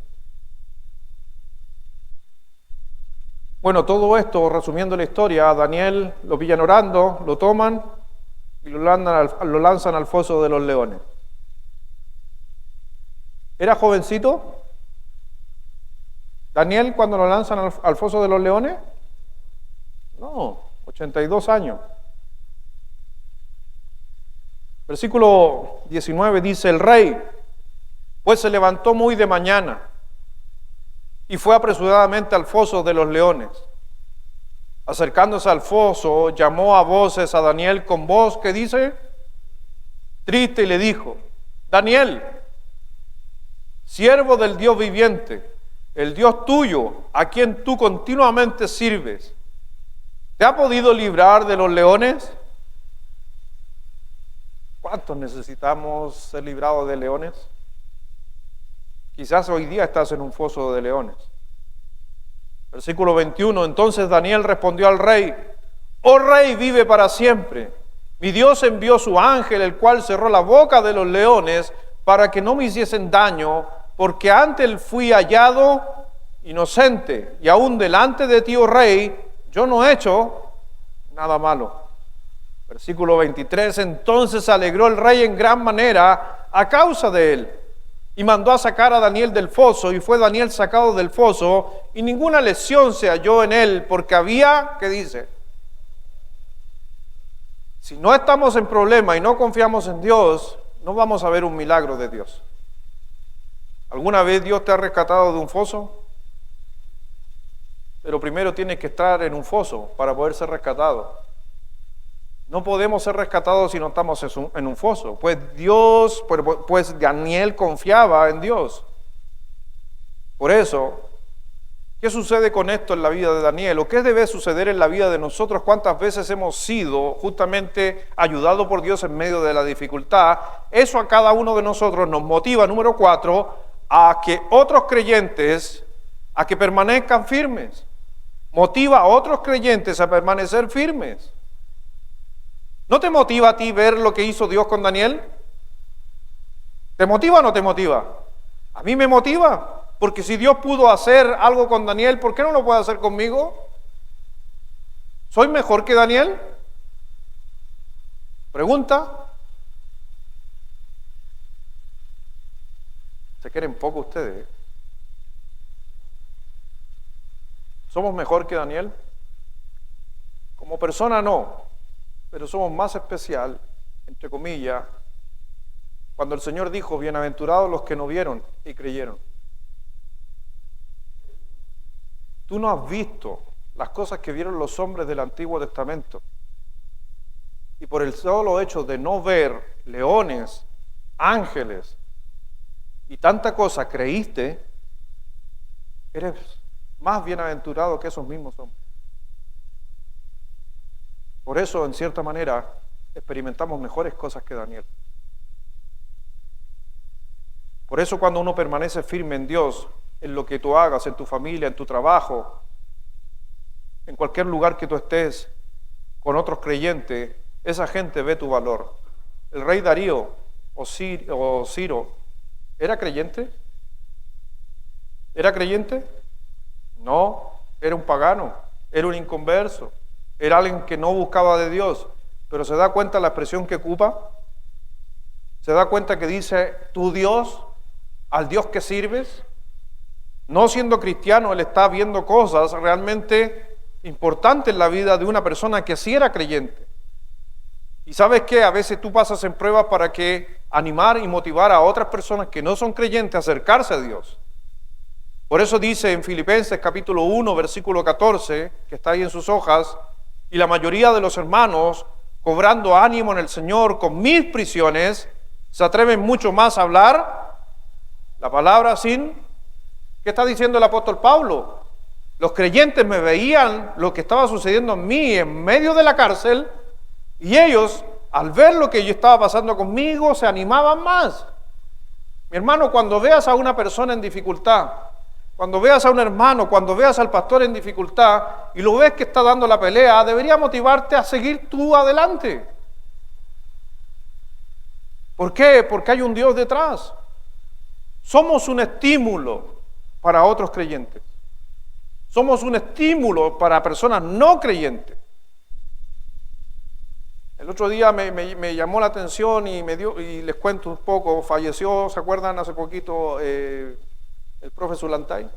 Bueno, todo esto, resumiendo la historia, a Daniel lo pillan orando, lo toman y lo lanzan al foso de los leones. ¿Era jovencito Daniel cuando lo lanzan al foso de los leones? No, 82 años. Versículo 19 dice, el rey, pues se levantó muy de mañana y fue apresuradamente al foso de los leones. Acercándose al foso, llamó a voces a Daniel con voz que dice, triste, y le dijo, Daniel, siervo del Dios viviente, el Dios tuyo, a quien tú continuamente sirves, ¿te ha podido librar de los leones? ¿Cuántos necesitamos ser librados de leones? Quizás hoy día estás en un foso de leones. Versículo 21, entonces Daniel respondió al rey, oh rey, vive para siempre. Mi Dios envió su ángel, el cual cerró la boca de los leones para que no me hiciesen daño, porque ante él fui hallado inocente, y aún delante de ti, oh rey, yo no he hecho nada malo. Versículo 23, entonces se alegró el rey en gran manera a causa de él, y mandó a sacar a Daniel del foso, y fue Daniel sacado del foso, y ninguna lesión se halló en él, porque había, ¿qué dice? Si no estamos en problema y no confiamos en Dios, no vamos a ver un milagro de Dios. ¿Alguna vez Dios te ha rescatado de un foso? Pero primero tienes que estar en un foso para poder ser rescatado. No podemos ser rescatados si no estamos en un foso. Pues Daniel confiaba en Dios. Por eso, ¿qué sucede con esto en la vida de Daniel? ¿O qué debe suceder en la vida de nosotros? ¿Cuántas veces hemos sido justamente ayudados por Dios en medio de la dificultad? Eso a cada uno de nosotros nos motiva, número 4, a que otros creyentes, a que permanezcan firmes. Motiva a otros creyentes a permanecer firmes. ¿No te motiva a ti ver lo que hizo Dios con Daniel? ¿Te motiva o no te motiva? A mí me motiva, porque si Dios pudo hacer algo con Daniel, ¿por qué no lo puede hacer conmigo? ¿Soy mejor que Daniel? Pregunta. Se quieren poco ustedes, ¿eh? ¿Somos mejor que Daniel? Como persona no, pero somos más especial, entre comillas, cuando el Señor dijo, bienaventurados los que no vieron y creyeron. Tú no has visto las cosas que vieron los hombres del Antiguo Testamento. Y por el solo hecho de no ver leones, ángeles y tanta cosa, creíste, eres más bienaventurado que esos mismos hombres. Por eso, en cierta manera, experimentamos mejores cosas que Daniel. Por eso, cuando uno permanece firme en Dios, en lo que tú hagas, en tu familia, en tu trabajo, en cualquier lugar que tú estés, con otros creyentes, esa gente ve tu valor. El rey Darío o Ciro, ¿era creyente? ¿Era creyente? No, era un pagano, era un inconverso, era alguien que no buscaba de Dios, pero ¿se da cuenta la expresión que ocupa? ¿Se da cuenta que dice, tu Dios, al Dios que sirves? No siendo cristiano, él está viendo cosas realmente importantes en la vida de una persona que sí era creyente. Y ¿sabes qué? A veces tú pasas en pruebas para que animar y motivar a otras personas que no son creyentes a acercarse a Dios. Por eso dice en Filipenses capítulo 1, versículo 14, que está ahí en sus hojas, y la mayoría de los hermanos, cobrando ánimo en el Señor con mis prisiones, se atreven mucho más a hablar la palabra sin... ¿Qué está diciendo el apóstol Pablo? Los creyentes me veían lo que estaba sucediendo en mí en medio de la cárcel, y ellos, al ver lo que yo estaba pasando conmigo, se animaban más. Mi hermano, cuando veas a una persona en dificultad, cuando veas a un hermano, cuando veas al pastor en dificultad y lo ves que está dando la pelea, debería motivarte a seguir tú adelante. ¿Por qué? Porque hay un Dios detrás. Somos un estímulo para otros creyentes. Somos un estímulo para personas no creyentes. El otro día me llamó la atención y les cuento un poco, falleció, ¿se acuerdan? Hace poquito el profe Zulantay.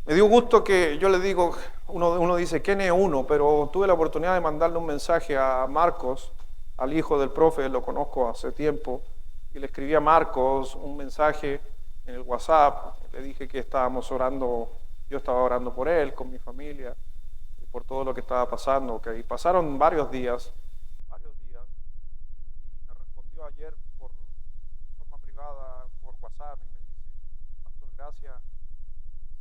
Me dio gusto que yo le digo, uno dice, ¿quién es uno? Pero tuve la oportunidad de mandarle un mensaje a Marcos, al hijo del profe, lo conozco hace tiempo, y le escribí a Marcos un mensaje en el WhatsApp, le dije que estábamos orando, yo estaba orando por él, con mi familia, y por todo lo que estaba pasando, que pasaron varios días, y me respondió ayer en forma privada por WhatsApp, y me dice, pastor, gracias,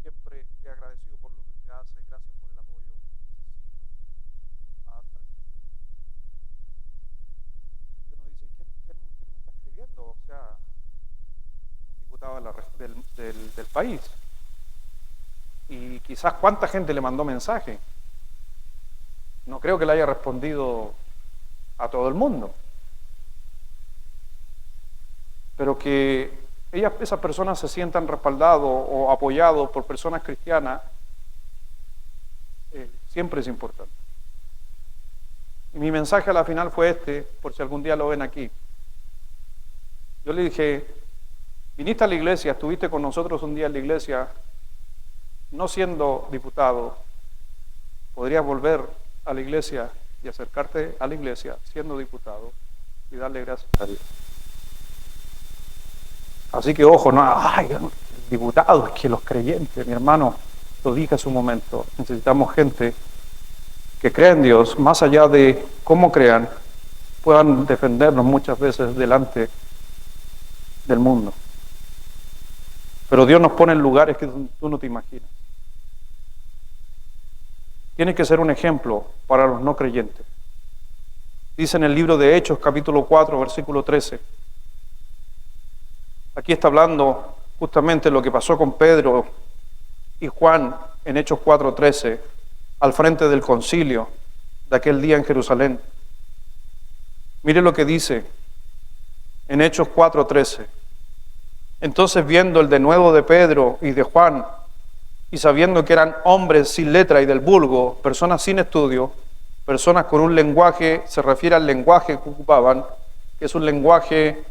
siempre he agradecido por lo que usted hace, gracias por el apoyo, necesito paz, tranquilidad. Y uno dice, ¿quién me está escribiendo? O sea, un diputado del país. Y quizás cuánta gente le mandó mensaje. No creo que le haya respondido a todo el mundo. Pero que esas personas se sientan respaldados o apoyados por personas cristianas, siempre es importante. Y mi mensaje a la final fue por si algún día lo ven aquí. Yo le dije, viniste a la iglesia, estuviste con nosotros un día en la iglesia, no siendo diputado, podrías volver a la iglesia y acercarte a la iglesia siendo diputado y darle gracias a Dios. Así que ojo, no, el diputado, es que los creyentes, mi hermano, lo dije hace un momento, necesitamos gente que crea en Dios, más allá de cómo crean, puedan defendernos muchas veces delante del mundo. Pero Dios nos pone en lugares que tú no te imaginas. Tienes que ser un ejemplo para los no creyentes. Dice en el libro de Hechos, capítulo 4, versículo 13. Aquí está hablando justamente lo que pasó con Pedro y Juan en Hechos 4:13, al frente del concilio de aquel día en Jerusalén. Mire lo que dice en Hechos 4:13. Entonces, viendo el denuedo de Pedro y de Juan, y sabiendo que eran hombres sin letra y del vulgo, personas sin estudio, personas con un lenguaje, se refiere al lenguaje que ocupaban, que es un lenguaje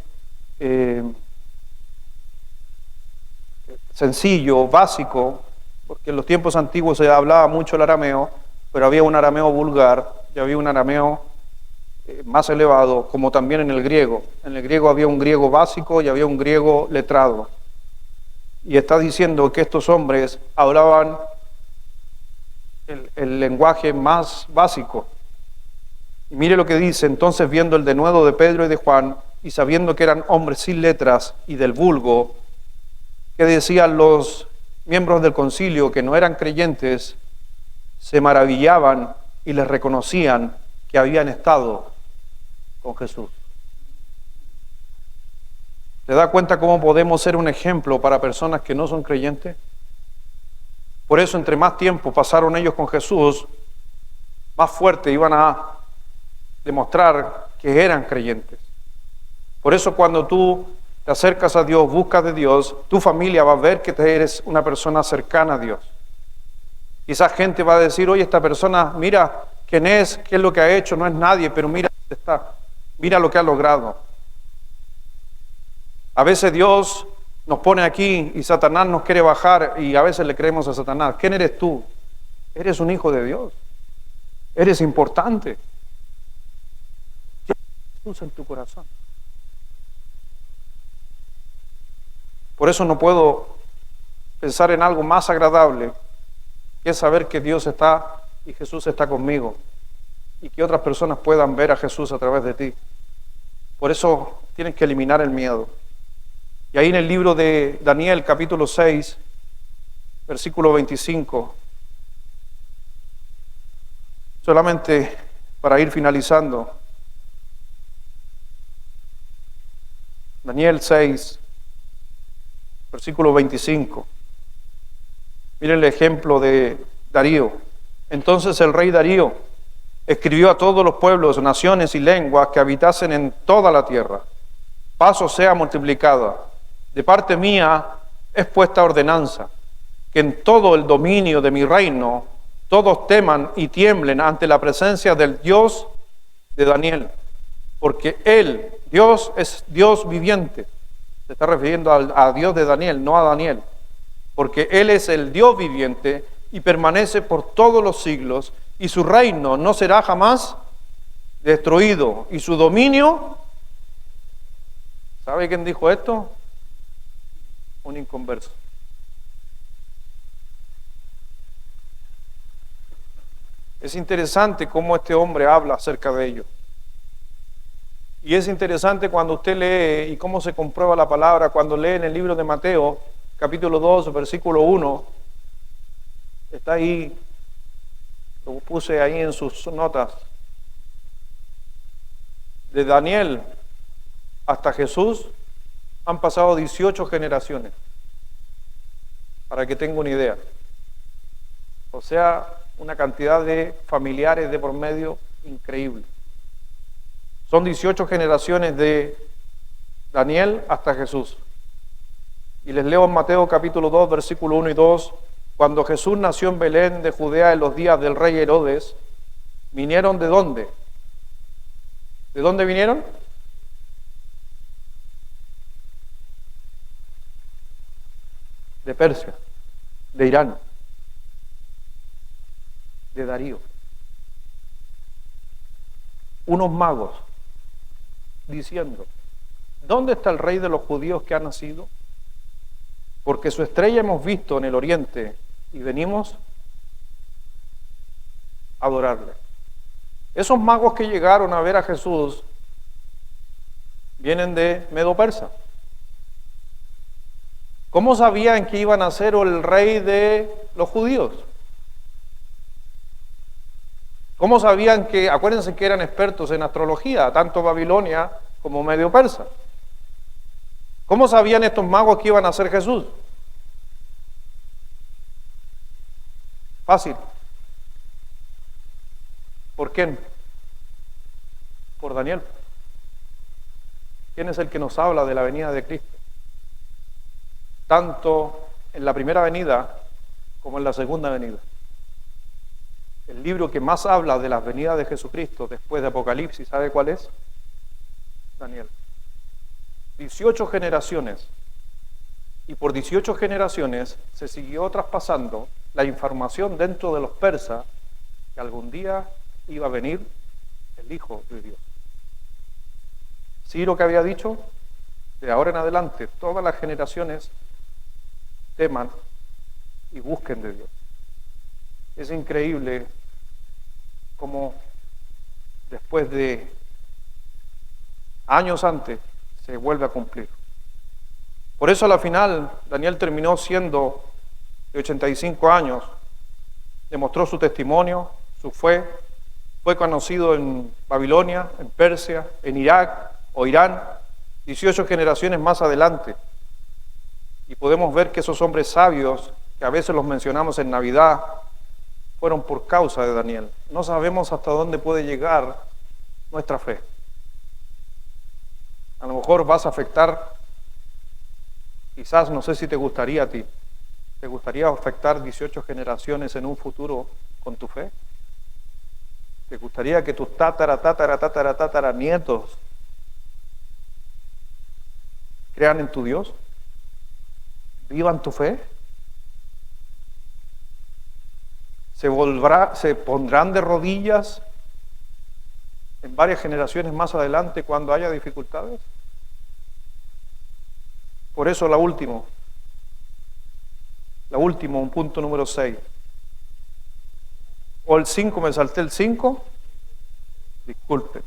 sencillo, básico, porque en los tiempos antiguos se hablaba mucho el arameo, pero había un arameo vulgar y había un arameo más elevado, como también en el griego. En el griego había un griego básico y había un griego letrado. Y está diciendo que estos hombres hablaban el lenguaje más básico. Y mire lo que dice: entonces, viendo el denuedo de Pedro y de Juan, y sabiendo que eran hombres sin letras y del vulgo, que decían los miembros del concilio que no eran creyentes, se maravillaban y les reconocían que habían estado con Jesús. ¿Se da cuenta cómo podemos ser un ejemplo para personas que no son creyentes? Por eso, entre más tiempo pasaron ellos con Jesús, más fuerte iban a demostrar que eran creyentes. Por eso, cuando tú te acercas a Dios, buscas de Dios, tu familia va a ver que eres una persona cercana a Dios. Quizás gente va a decir: oye, esta persona, mira quién es, qué es lo que ha hecho, no es nadie, pero mira dónde está, mira lo que ha logrado. A veces Dios nos pone aquí y Satanás nos quiere bajar, y a veces le creemos a Satanás. ¿Quién eres tú? Eres un hijo de Dios. Eres importante. Tienes Jesús en tu corazón. Por eso no puedo pensar en algo más agradable que es saber que Dios está y Jesús está conmigo, y que otras personas puedan ver a Jesús a través de ti. Por eso tienes que eliminar el miedo. Y ahí en el libro de Daniel, capítulo 6, versículo 25, solamente para ir finalizando, Daniel 6, versículo 25. Miren el ejemplo de Darío. Entonces el rey Darío escribió a todos los pueblos, naciones y lenguas que habitasen en toda la tierra: paz os sea multiplicada. De parte mía es puesta ordenanza, que en todo el dominio de mi reino todos teman y tiemblen ante la presencia del Dios de Daniel, porque Él, Dios, es Dios viviente. Se está refiriendo a Dios de Daniel, no a Daniel, porque Él es el Dios viviente y permanece por todos los siglos, y su reino no será jamás destruido, y su dominio, ¿sabe quién dijo esto? Un inconverso. Es interesante cómo este hombre habla acerca de ello. Y es interesante cuando usted lee y cómo se comprueba la palabra, cuando lee en el libro de Mateo, capítulo 2, versículo 1, está ahí, lo puse ahí en sus notas. De Daniel hasta Jesús han pasado 18 generaciones, para que tenga una idea. O sea, una cantidad de familiares de por medio increíble. Son 18 generaciones de Daniel hasta Jesús. Y les leo en Mateo capítulo 2, versículo 1 y 2. Cuando Jesús nació en Belén de Judea en los días del rey Herodes, ¿vinieron de dónde? ¿De dónde vinieron? De Persia, de Irán, de Darío. Unos magos diciendo: ¿dónde está el rey de los judíos que ha nacido? Porque su estrella hemos visto en el oriente y venimos a adorarle. Esos magos que llegaron a ver a Jesús vienen de Medo-Persa. ¿Cómo sabían que iban a ser el rey de los judíos? ¿Cómo sabían que, acuérdense que eran expertos en astrología, tanto Babilonia como Medio Persa? ¿Cómo sabían estos magos que iban a ser Jesús? Fácil. ¿Por quién? Por Daniel. ¿Quién es el que nos habla de la venida de Cristo? Tanto en la primera venida como en la segunda venida. El libro que más habla de la venida de Jesucristo después de Apocalipsis, ¿sabe cuál es? Daniel. 18 generaciones. Y por 18 generaciones se siguió traspasando la información dentro de los persas que algún día iba a venir el Hijo de Dios. Ciro que había dicho, de ahora en adelante, todas las generaciones teman y busquen de Dios. Es increíble cómo después de años antes se vuelve a cumplir. Por eso a la final Daniel terminó siendo de 85 años, demostró su testimonio, su fe, fue conocido en Babilonia, en Persia, en Irak o Irán, 18 generaciones más adelante. Y podemos ver que esos hombres sabios, que a veces los mencionamos en Navidad, fueron por causa de Daniel. No sabemos hasta dónde puede llegar nuestra fe. A lo mejor vas a afectar, quizás, no sé si te gustaría a ti, ¿te gustaría afectar 18 generaciones en un futuro con tu fe? ¿Te gustaría que tus tatara nietos crean en tu Dios? ¿Vivan tu fe? ¿Se pondrán de rodillas en varias generaciones más adelante cuando haya dificultades? Por eso la última, un punto número 6. O el 5, me salté el 5, disculpe.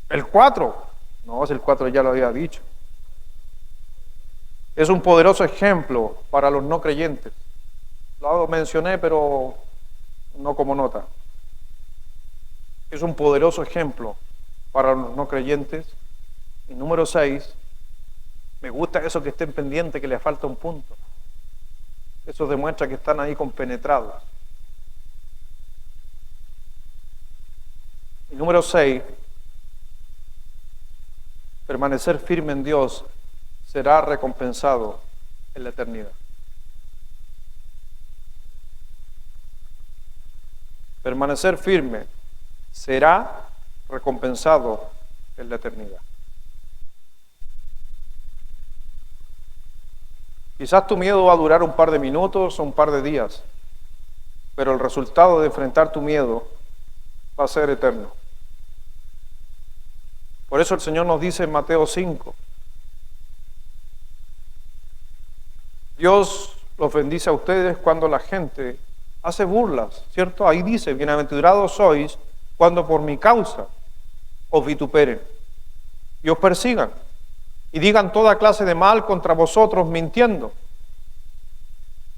El 4, no, es el 4 ya lo había dicho. Es un poderoso ejemplo para los no creyentes. Lo mencioné, pero no como nota. Es un poderoso ejemplo para los no creyentes. Y número 6, me gusta eso que estén pendientes, que le falta un punto. Eso demuestra que están ahí compenetrados. Y número 6, permanecer firme en Dios será recompensado en la eternidad. Permanecer firme será recompensado en la eternidad. Quizás tu miedo va a durar un par de minutos o un par de días, pero el resultado de enfrentar tu miedo va a ser eterno. Por eso el Señor nos dice en Mateo 5, Dios los bendice a ustedes cuando la gente hace burlas, ¿cierto? Ahí dice, bienaventurados sois cuando por mi causa os vituperen y os persigan y digan toda clase de mal contra vosotros mintiendo.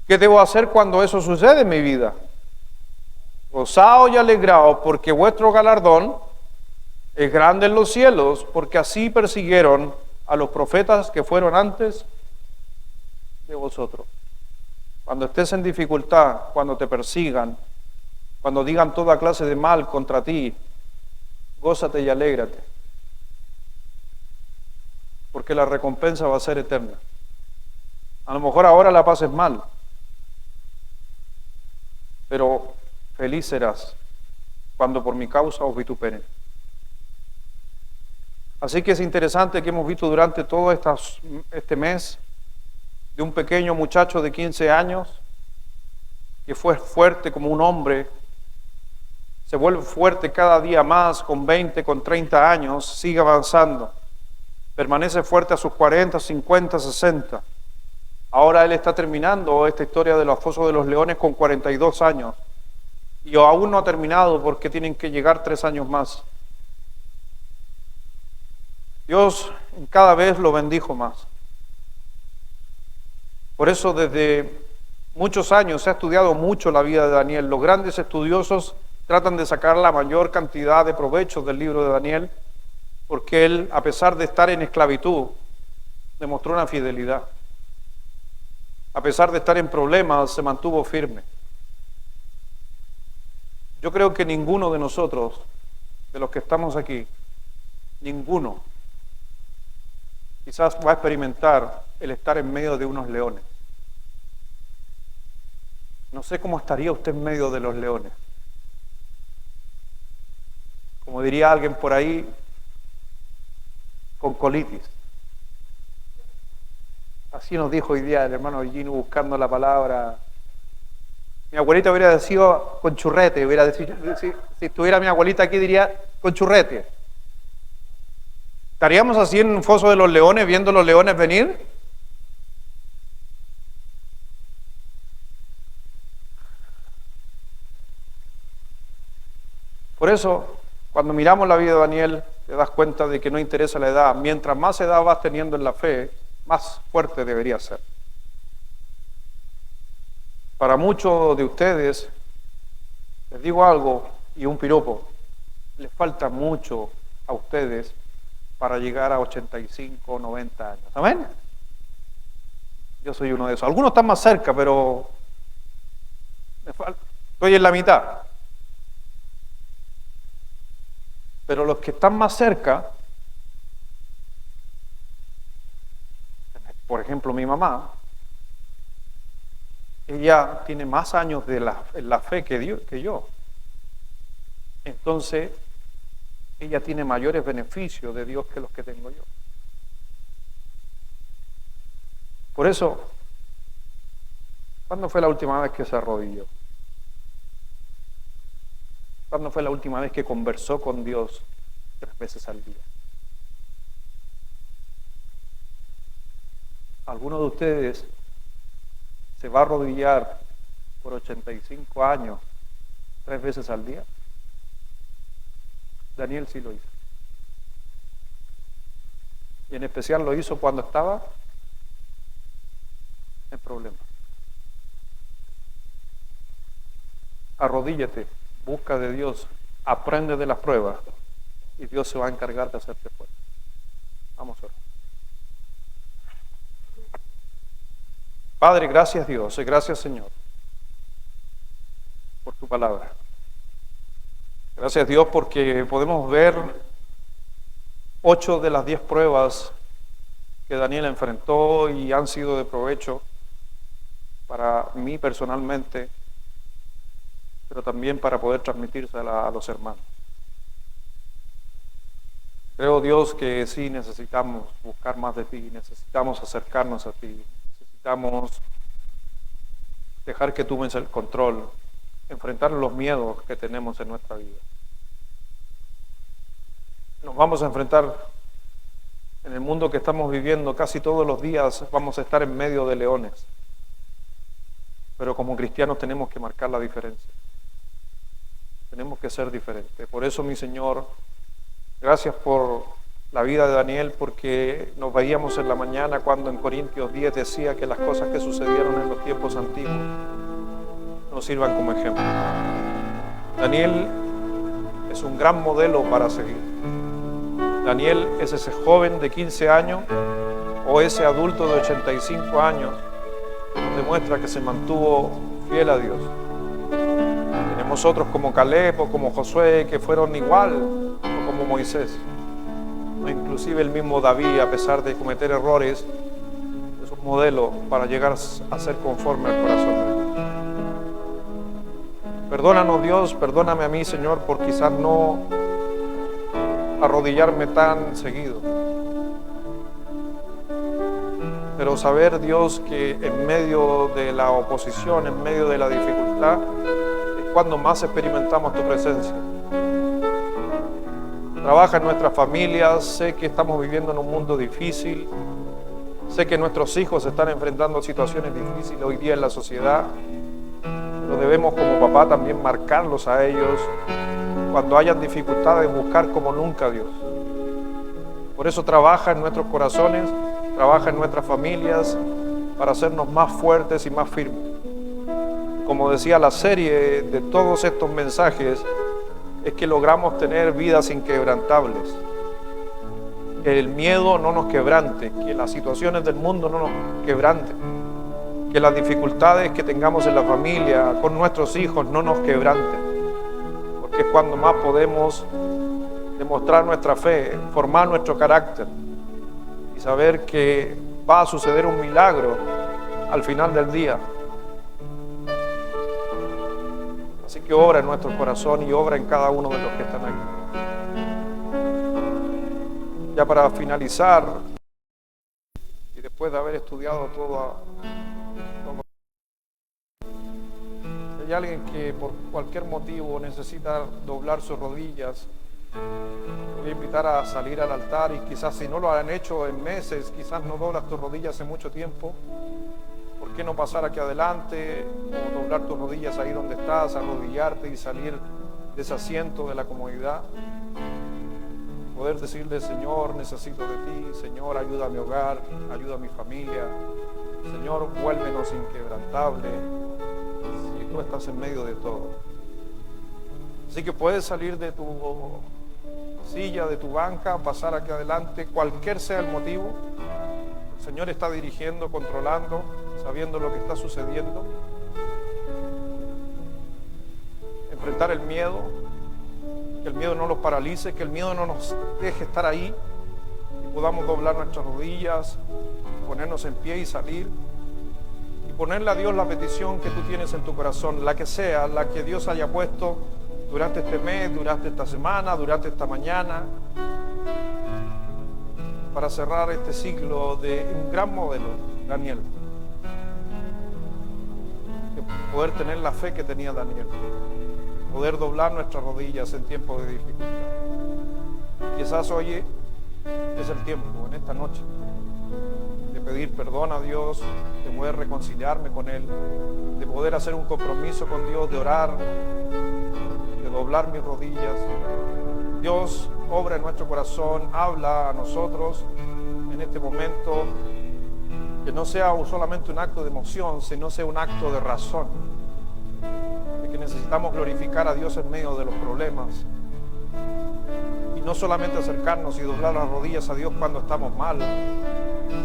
¿Qué debo hacer cuando eso sucede en mi vida? Gozaos y alegraos, porque vuestro galardón es grande en los cielos, porque así persiguieron a los profetas que fueron antes de vosotros. Cuando estés en dificultad, cuando te persigan, cuando digan toda clase de mal contra ti, gózate y alégrate, porque la recompensa va a ser eterna. A lo mejor ahora la pases mal, pero feliz serás cuando por mi causa os vituperen. Así que es interesante que hemos visto durante todo este mes de un pequeño muchacho de 15 años que fue fuerte como un hombre, se vuelve fuerte cada día más, con 20, con 30 años, sigue avanzando, permanece fuerte a sus 40, 50, 60. Ahora él está terminando esta historia de los Fosos de los Leones con 42 años y aún no ha terminado porque tienen que llegar 3 años más. Dios cada vez lo bendijo más. Por eso desde muchos años se ha estudiado mucho la vida de Daniel. Los grandes estudiosos tratan de sacar la mayor cantidad de provechos del libro de Daniel, porque él, a pesar de estar en esclavitud, demostró una fidelidad. A pesar de estar en problemas, se mantuvo firme. Yo creo que ninguno de nosotros, de los que estamos aquí, ninguno, quizás va a experimentar el estar en medio de unos leones. No sé cómo estaría usted en medio de los leones. Como diría alguien por ahí, con colitis. Así nos dijo hoy día el hermano Gino buscando la palabra. Mi abuelita hubiera decidido con churrete, si estuviera mi abuelita aquí diría con churrete. ¿Estaríamos así en un foso de los leones viendo los leones venir? Por eso, cuando miramos la vida de Daniel, te das cuenta de que no interesa la edad. Mientras más edad vas teniendo en la fe, más fuerte debería ser. Para muchos de ustedes, les digo algo y un piropo, les falta mucho a ustedes para llegar a 85, 90 años. ¿Amén? Yo soy uno de esos. Algunos están más cerca, pero estoy en la mitad. Pero los que están más cerca, por ejemplo mi mamá, ella tiene más años en la fe que yo. Entonces, ella tiene mayores beneficios de Dios que los que tengo yo. Por eso, ¿cuándo fue la última vez que se arrodilló? ¿Cuándo fue la última vez que conversó con Dios 3 veces al día? ¿Alguno de ustedes se va a arrodillar por 85 años 3 veces al día? Daniel sí lo hizo. Y en especial lo hizo cuando estaba en problemas. Arrodíllate, busca de Dios, aprende de las pruebas y Dios se va a encargar de hacerte fuerte. Vamos a orar. Padre, gracias Dios y gracias Señor por tu palabra. Gracias Dios porque podemos ver 8 de las 10 pruebas que Daniel enfrentó y han sido de provecho para mí personalmente, pero también para poder transmitírsela a los hermanos. Creo Dios que sí necesitamos buscar más de ti, necesitamos acercarnos a ti, necesitamos dejar que tú tomes el control, enfrentar los miedos que tenemos en nuestra vida. Nos vamos a enfrentar en el mundo que estamos viviendo, casi todos los días vamos a estar en medio de leones, pero como cristianos tenemos que marcar la diferencia. Tenemos que ser diferentes. Por eso, mi Señor, gracias por la vida de Daniel, porque nos veíamos en la mañana cuando en Corintios 10 decía que las cosas que sucedieron en los tiempos antiguos nos sirvan como ejemplo. Daniel es un gran modelo para seguir. Daniel es ese joven de 15 años o ese adulto de 85 años que nos demuestra que se mantuvo fiel a Dios. Tenemos otros como Caleb o como Josué que fueron igual, o como Moisés, o inclusive el mismo David, a pesar de cometer errores, es un modelo para llegar a ser conforme al corazón de Dios. Perdónanos Dios, perdóname a mí Señor por quizás no arrodillarme tan seguido, pero saber Dios que en medio de la oposición, en medio de la dificultad, es cuando más experimentamos tu presencia. Trabaja en nuestras familias, sé que estamos viviendo en un mundo difícil, sé que nuestros hijos están enfrentando situaciones difíciles hoy día en la sociedad, pero debemos como papá también marcarlos a ellos cuando hayan dificultades, buscar como nunca a Dios. Por eso trabaja en nuestros corazones, trabaja en nuestras familias para hacernos más fuertes y más firmes. Como decía la serie de todos estos mensajes, es que logramos tener vidas inquebrantables. Que el miedo no nos quebrante, que las situaciones del mundo no nos quebranten, que las dificultades que tengamos en la familia, con nuestros hijos, no nos quebranten. Porque es cuando más podemos demostrar nuestra fe, formar nuestro carácter y saber que va a suceder un milagro al final del día. Así que obra en nuestro corazón y obra en cada uno de los que están aquí. Ya para finalizar, y después de haber estudiado todo, si hay alguien que por cualquier motivo necesita doblar sus rodillas Te voy a invitar a salir al altar y quizás si no lo han hecho en meses, quizás no doblas tus rodillas hace mucho tiempo. ¿Por qué no pasar aquí adelante o doblar tus rodillas ahí donde estás, arrodillarte y salir de ese asiento de la comodidad? Poder decirle: Señor, necesito de ti. Señor, ayuda a mi hogar, ayuda a mi familia. Señor, vuélvenos inquebrantables si tú estás en medio de todo. Así que puedes salir de tu silla, de tu banca, pasar aquí adelante, cualquier sea el motivo. El Señor está dirigiendo, controlando, sabiendo lo que está sucediendo. Enfrentar el miedo, que el miedo no los paralice, que el miedo no nos deje estar ahí y podamos doblar nuestras rodillas, ponernos en pie y salir y ponerle a Dios la petición que tú tienes en tu corazón, la que sea, la que Dios haya puesto durante este mes, durante esta semana, durante esta mañana, para cerrar este ciclo de un gran modelo, Daniel. De poder tener la fe que tenía Daniel, poder doblar nuestras rodillas en tiempos de dificultad. Quizás hoy es el tiempo, en esta noche, de pedir perdón a Dios, de poder reconciliarme con Él, de poder hacer un compromiso con Dios, de orar, de doblar mis rodillas. Dios obra en nuestro corazón, habla a nosotros en este momento, que no sea solamente un acto de emoción, sino sea un acto de razón, de que necesitamos glorificar a Dios en medio de los problemas y no solamente acercarnos y doblar las rodillas a Dios cuando estamos mal,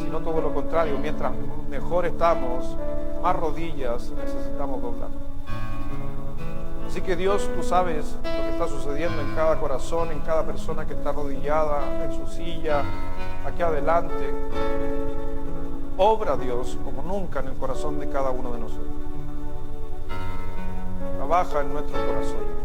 sino todo lo contrario, mientras mejor estamos, más rodillas necesitamos doblar. Así que Dios, tú sabes lo que está sucediendo en cada corazón, en cada persona que está arrodillada en su silla, aquí adelante. Obra, Dios, como nunca en el corazón de cada uno de nosotros. Trabaja en nuestro corazón.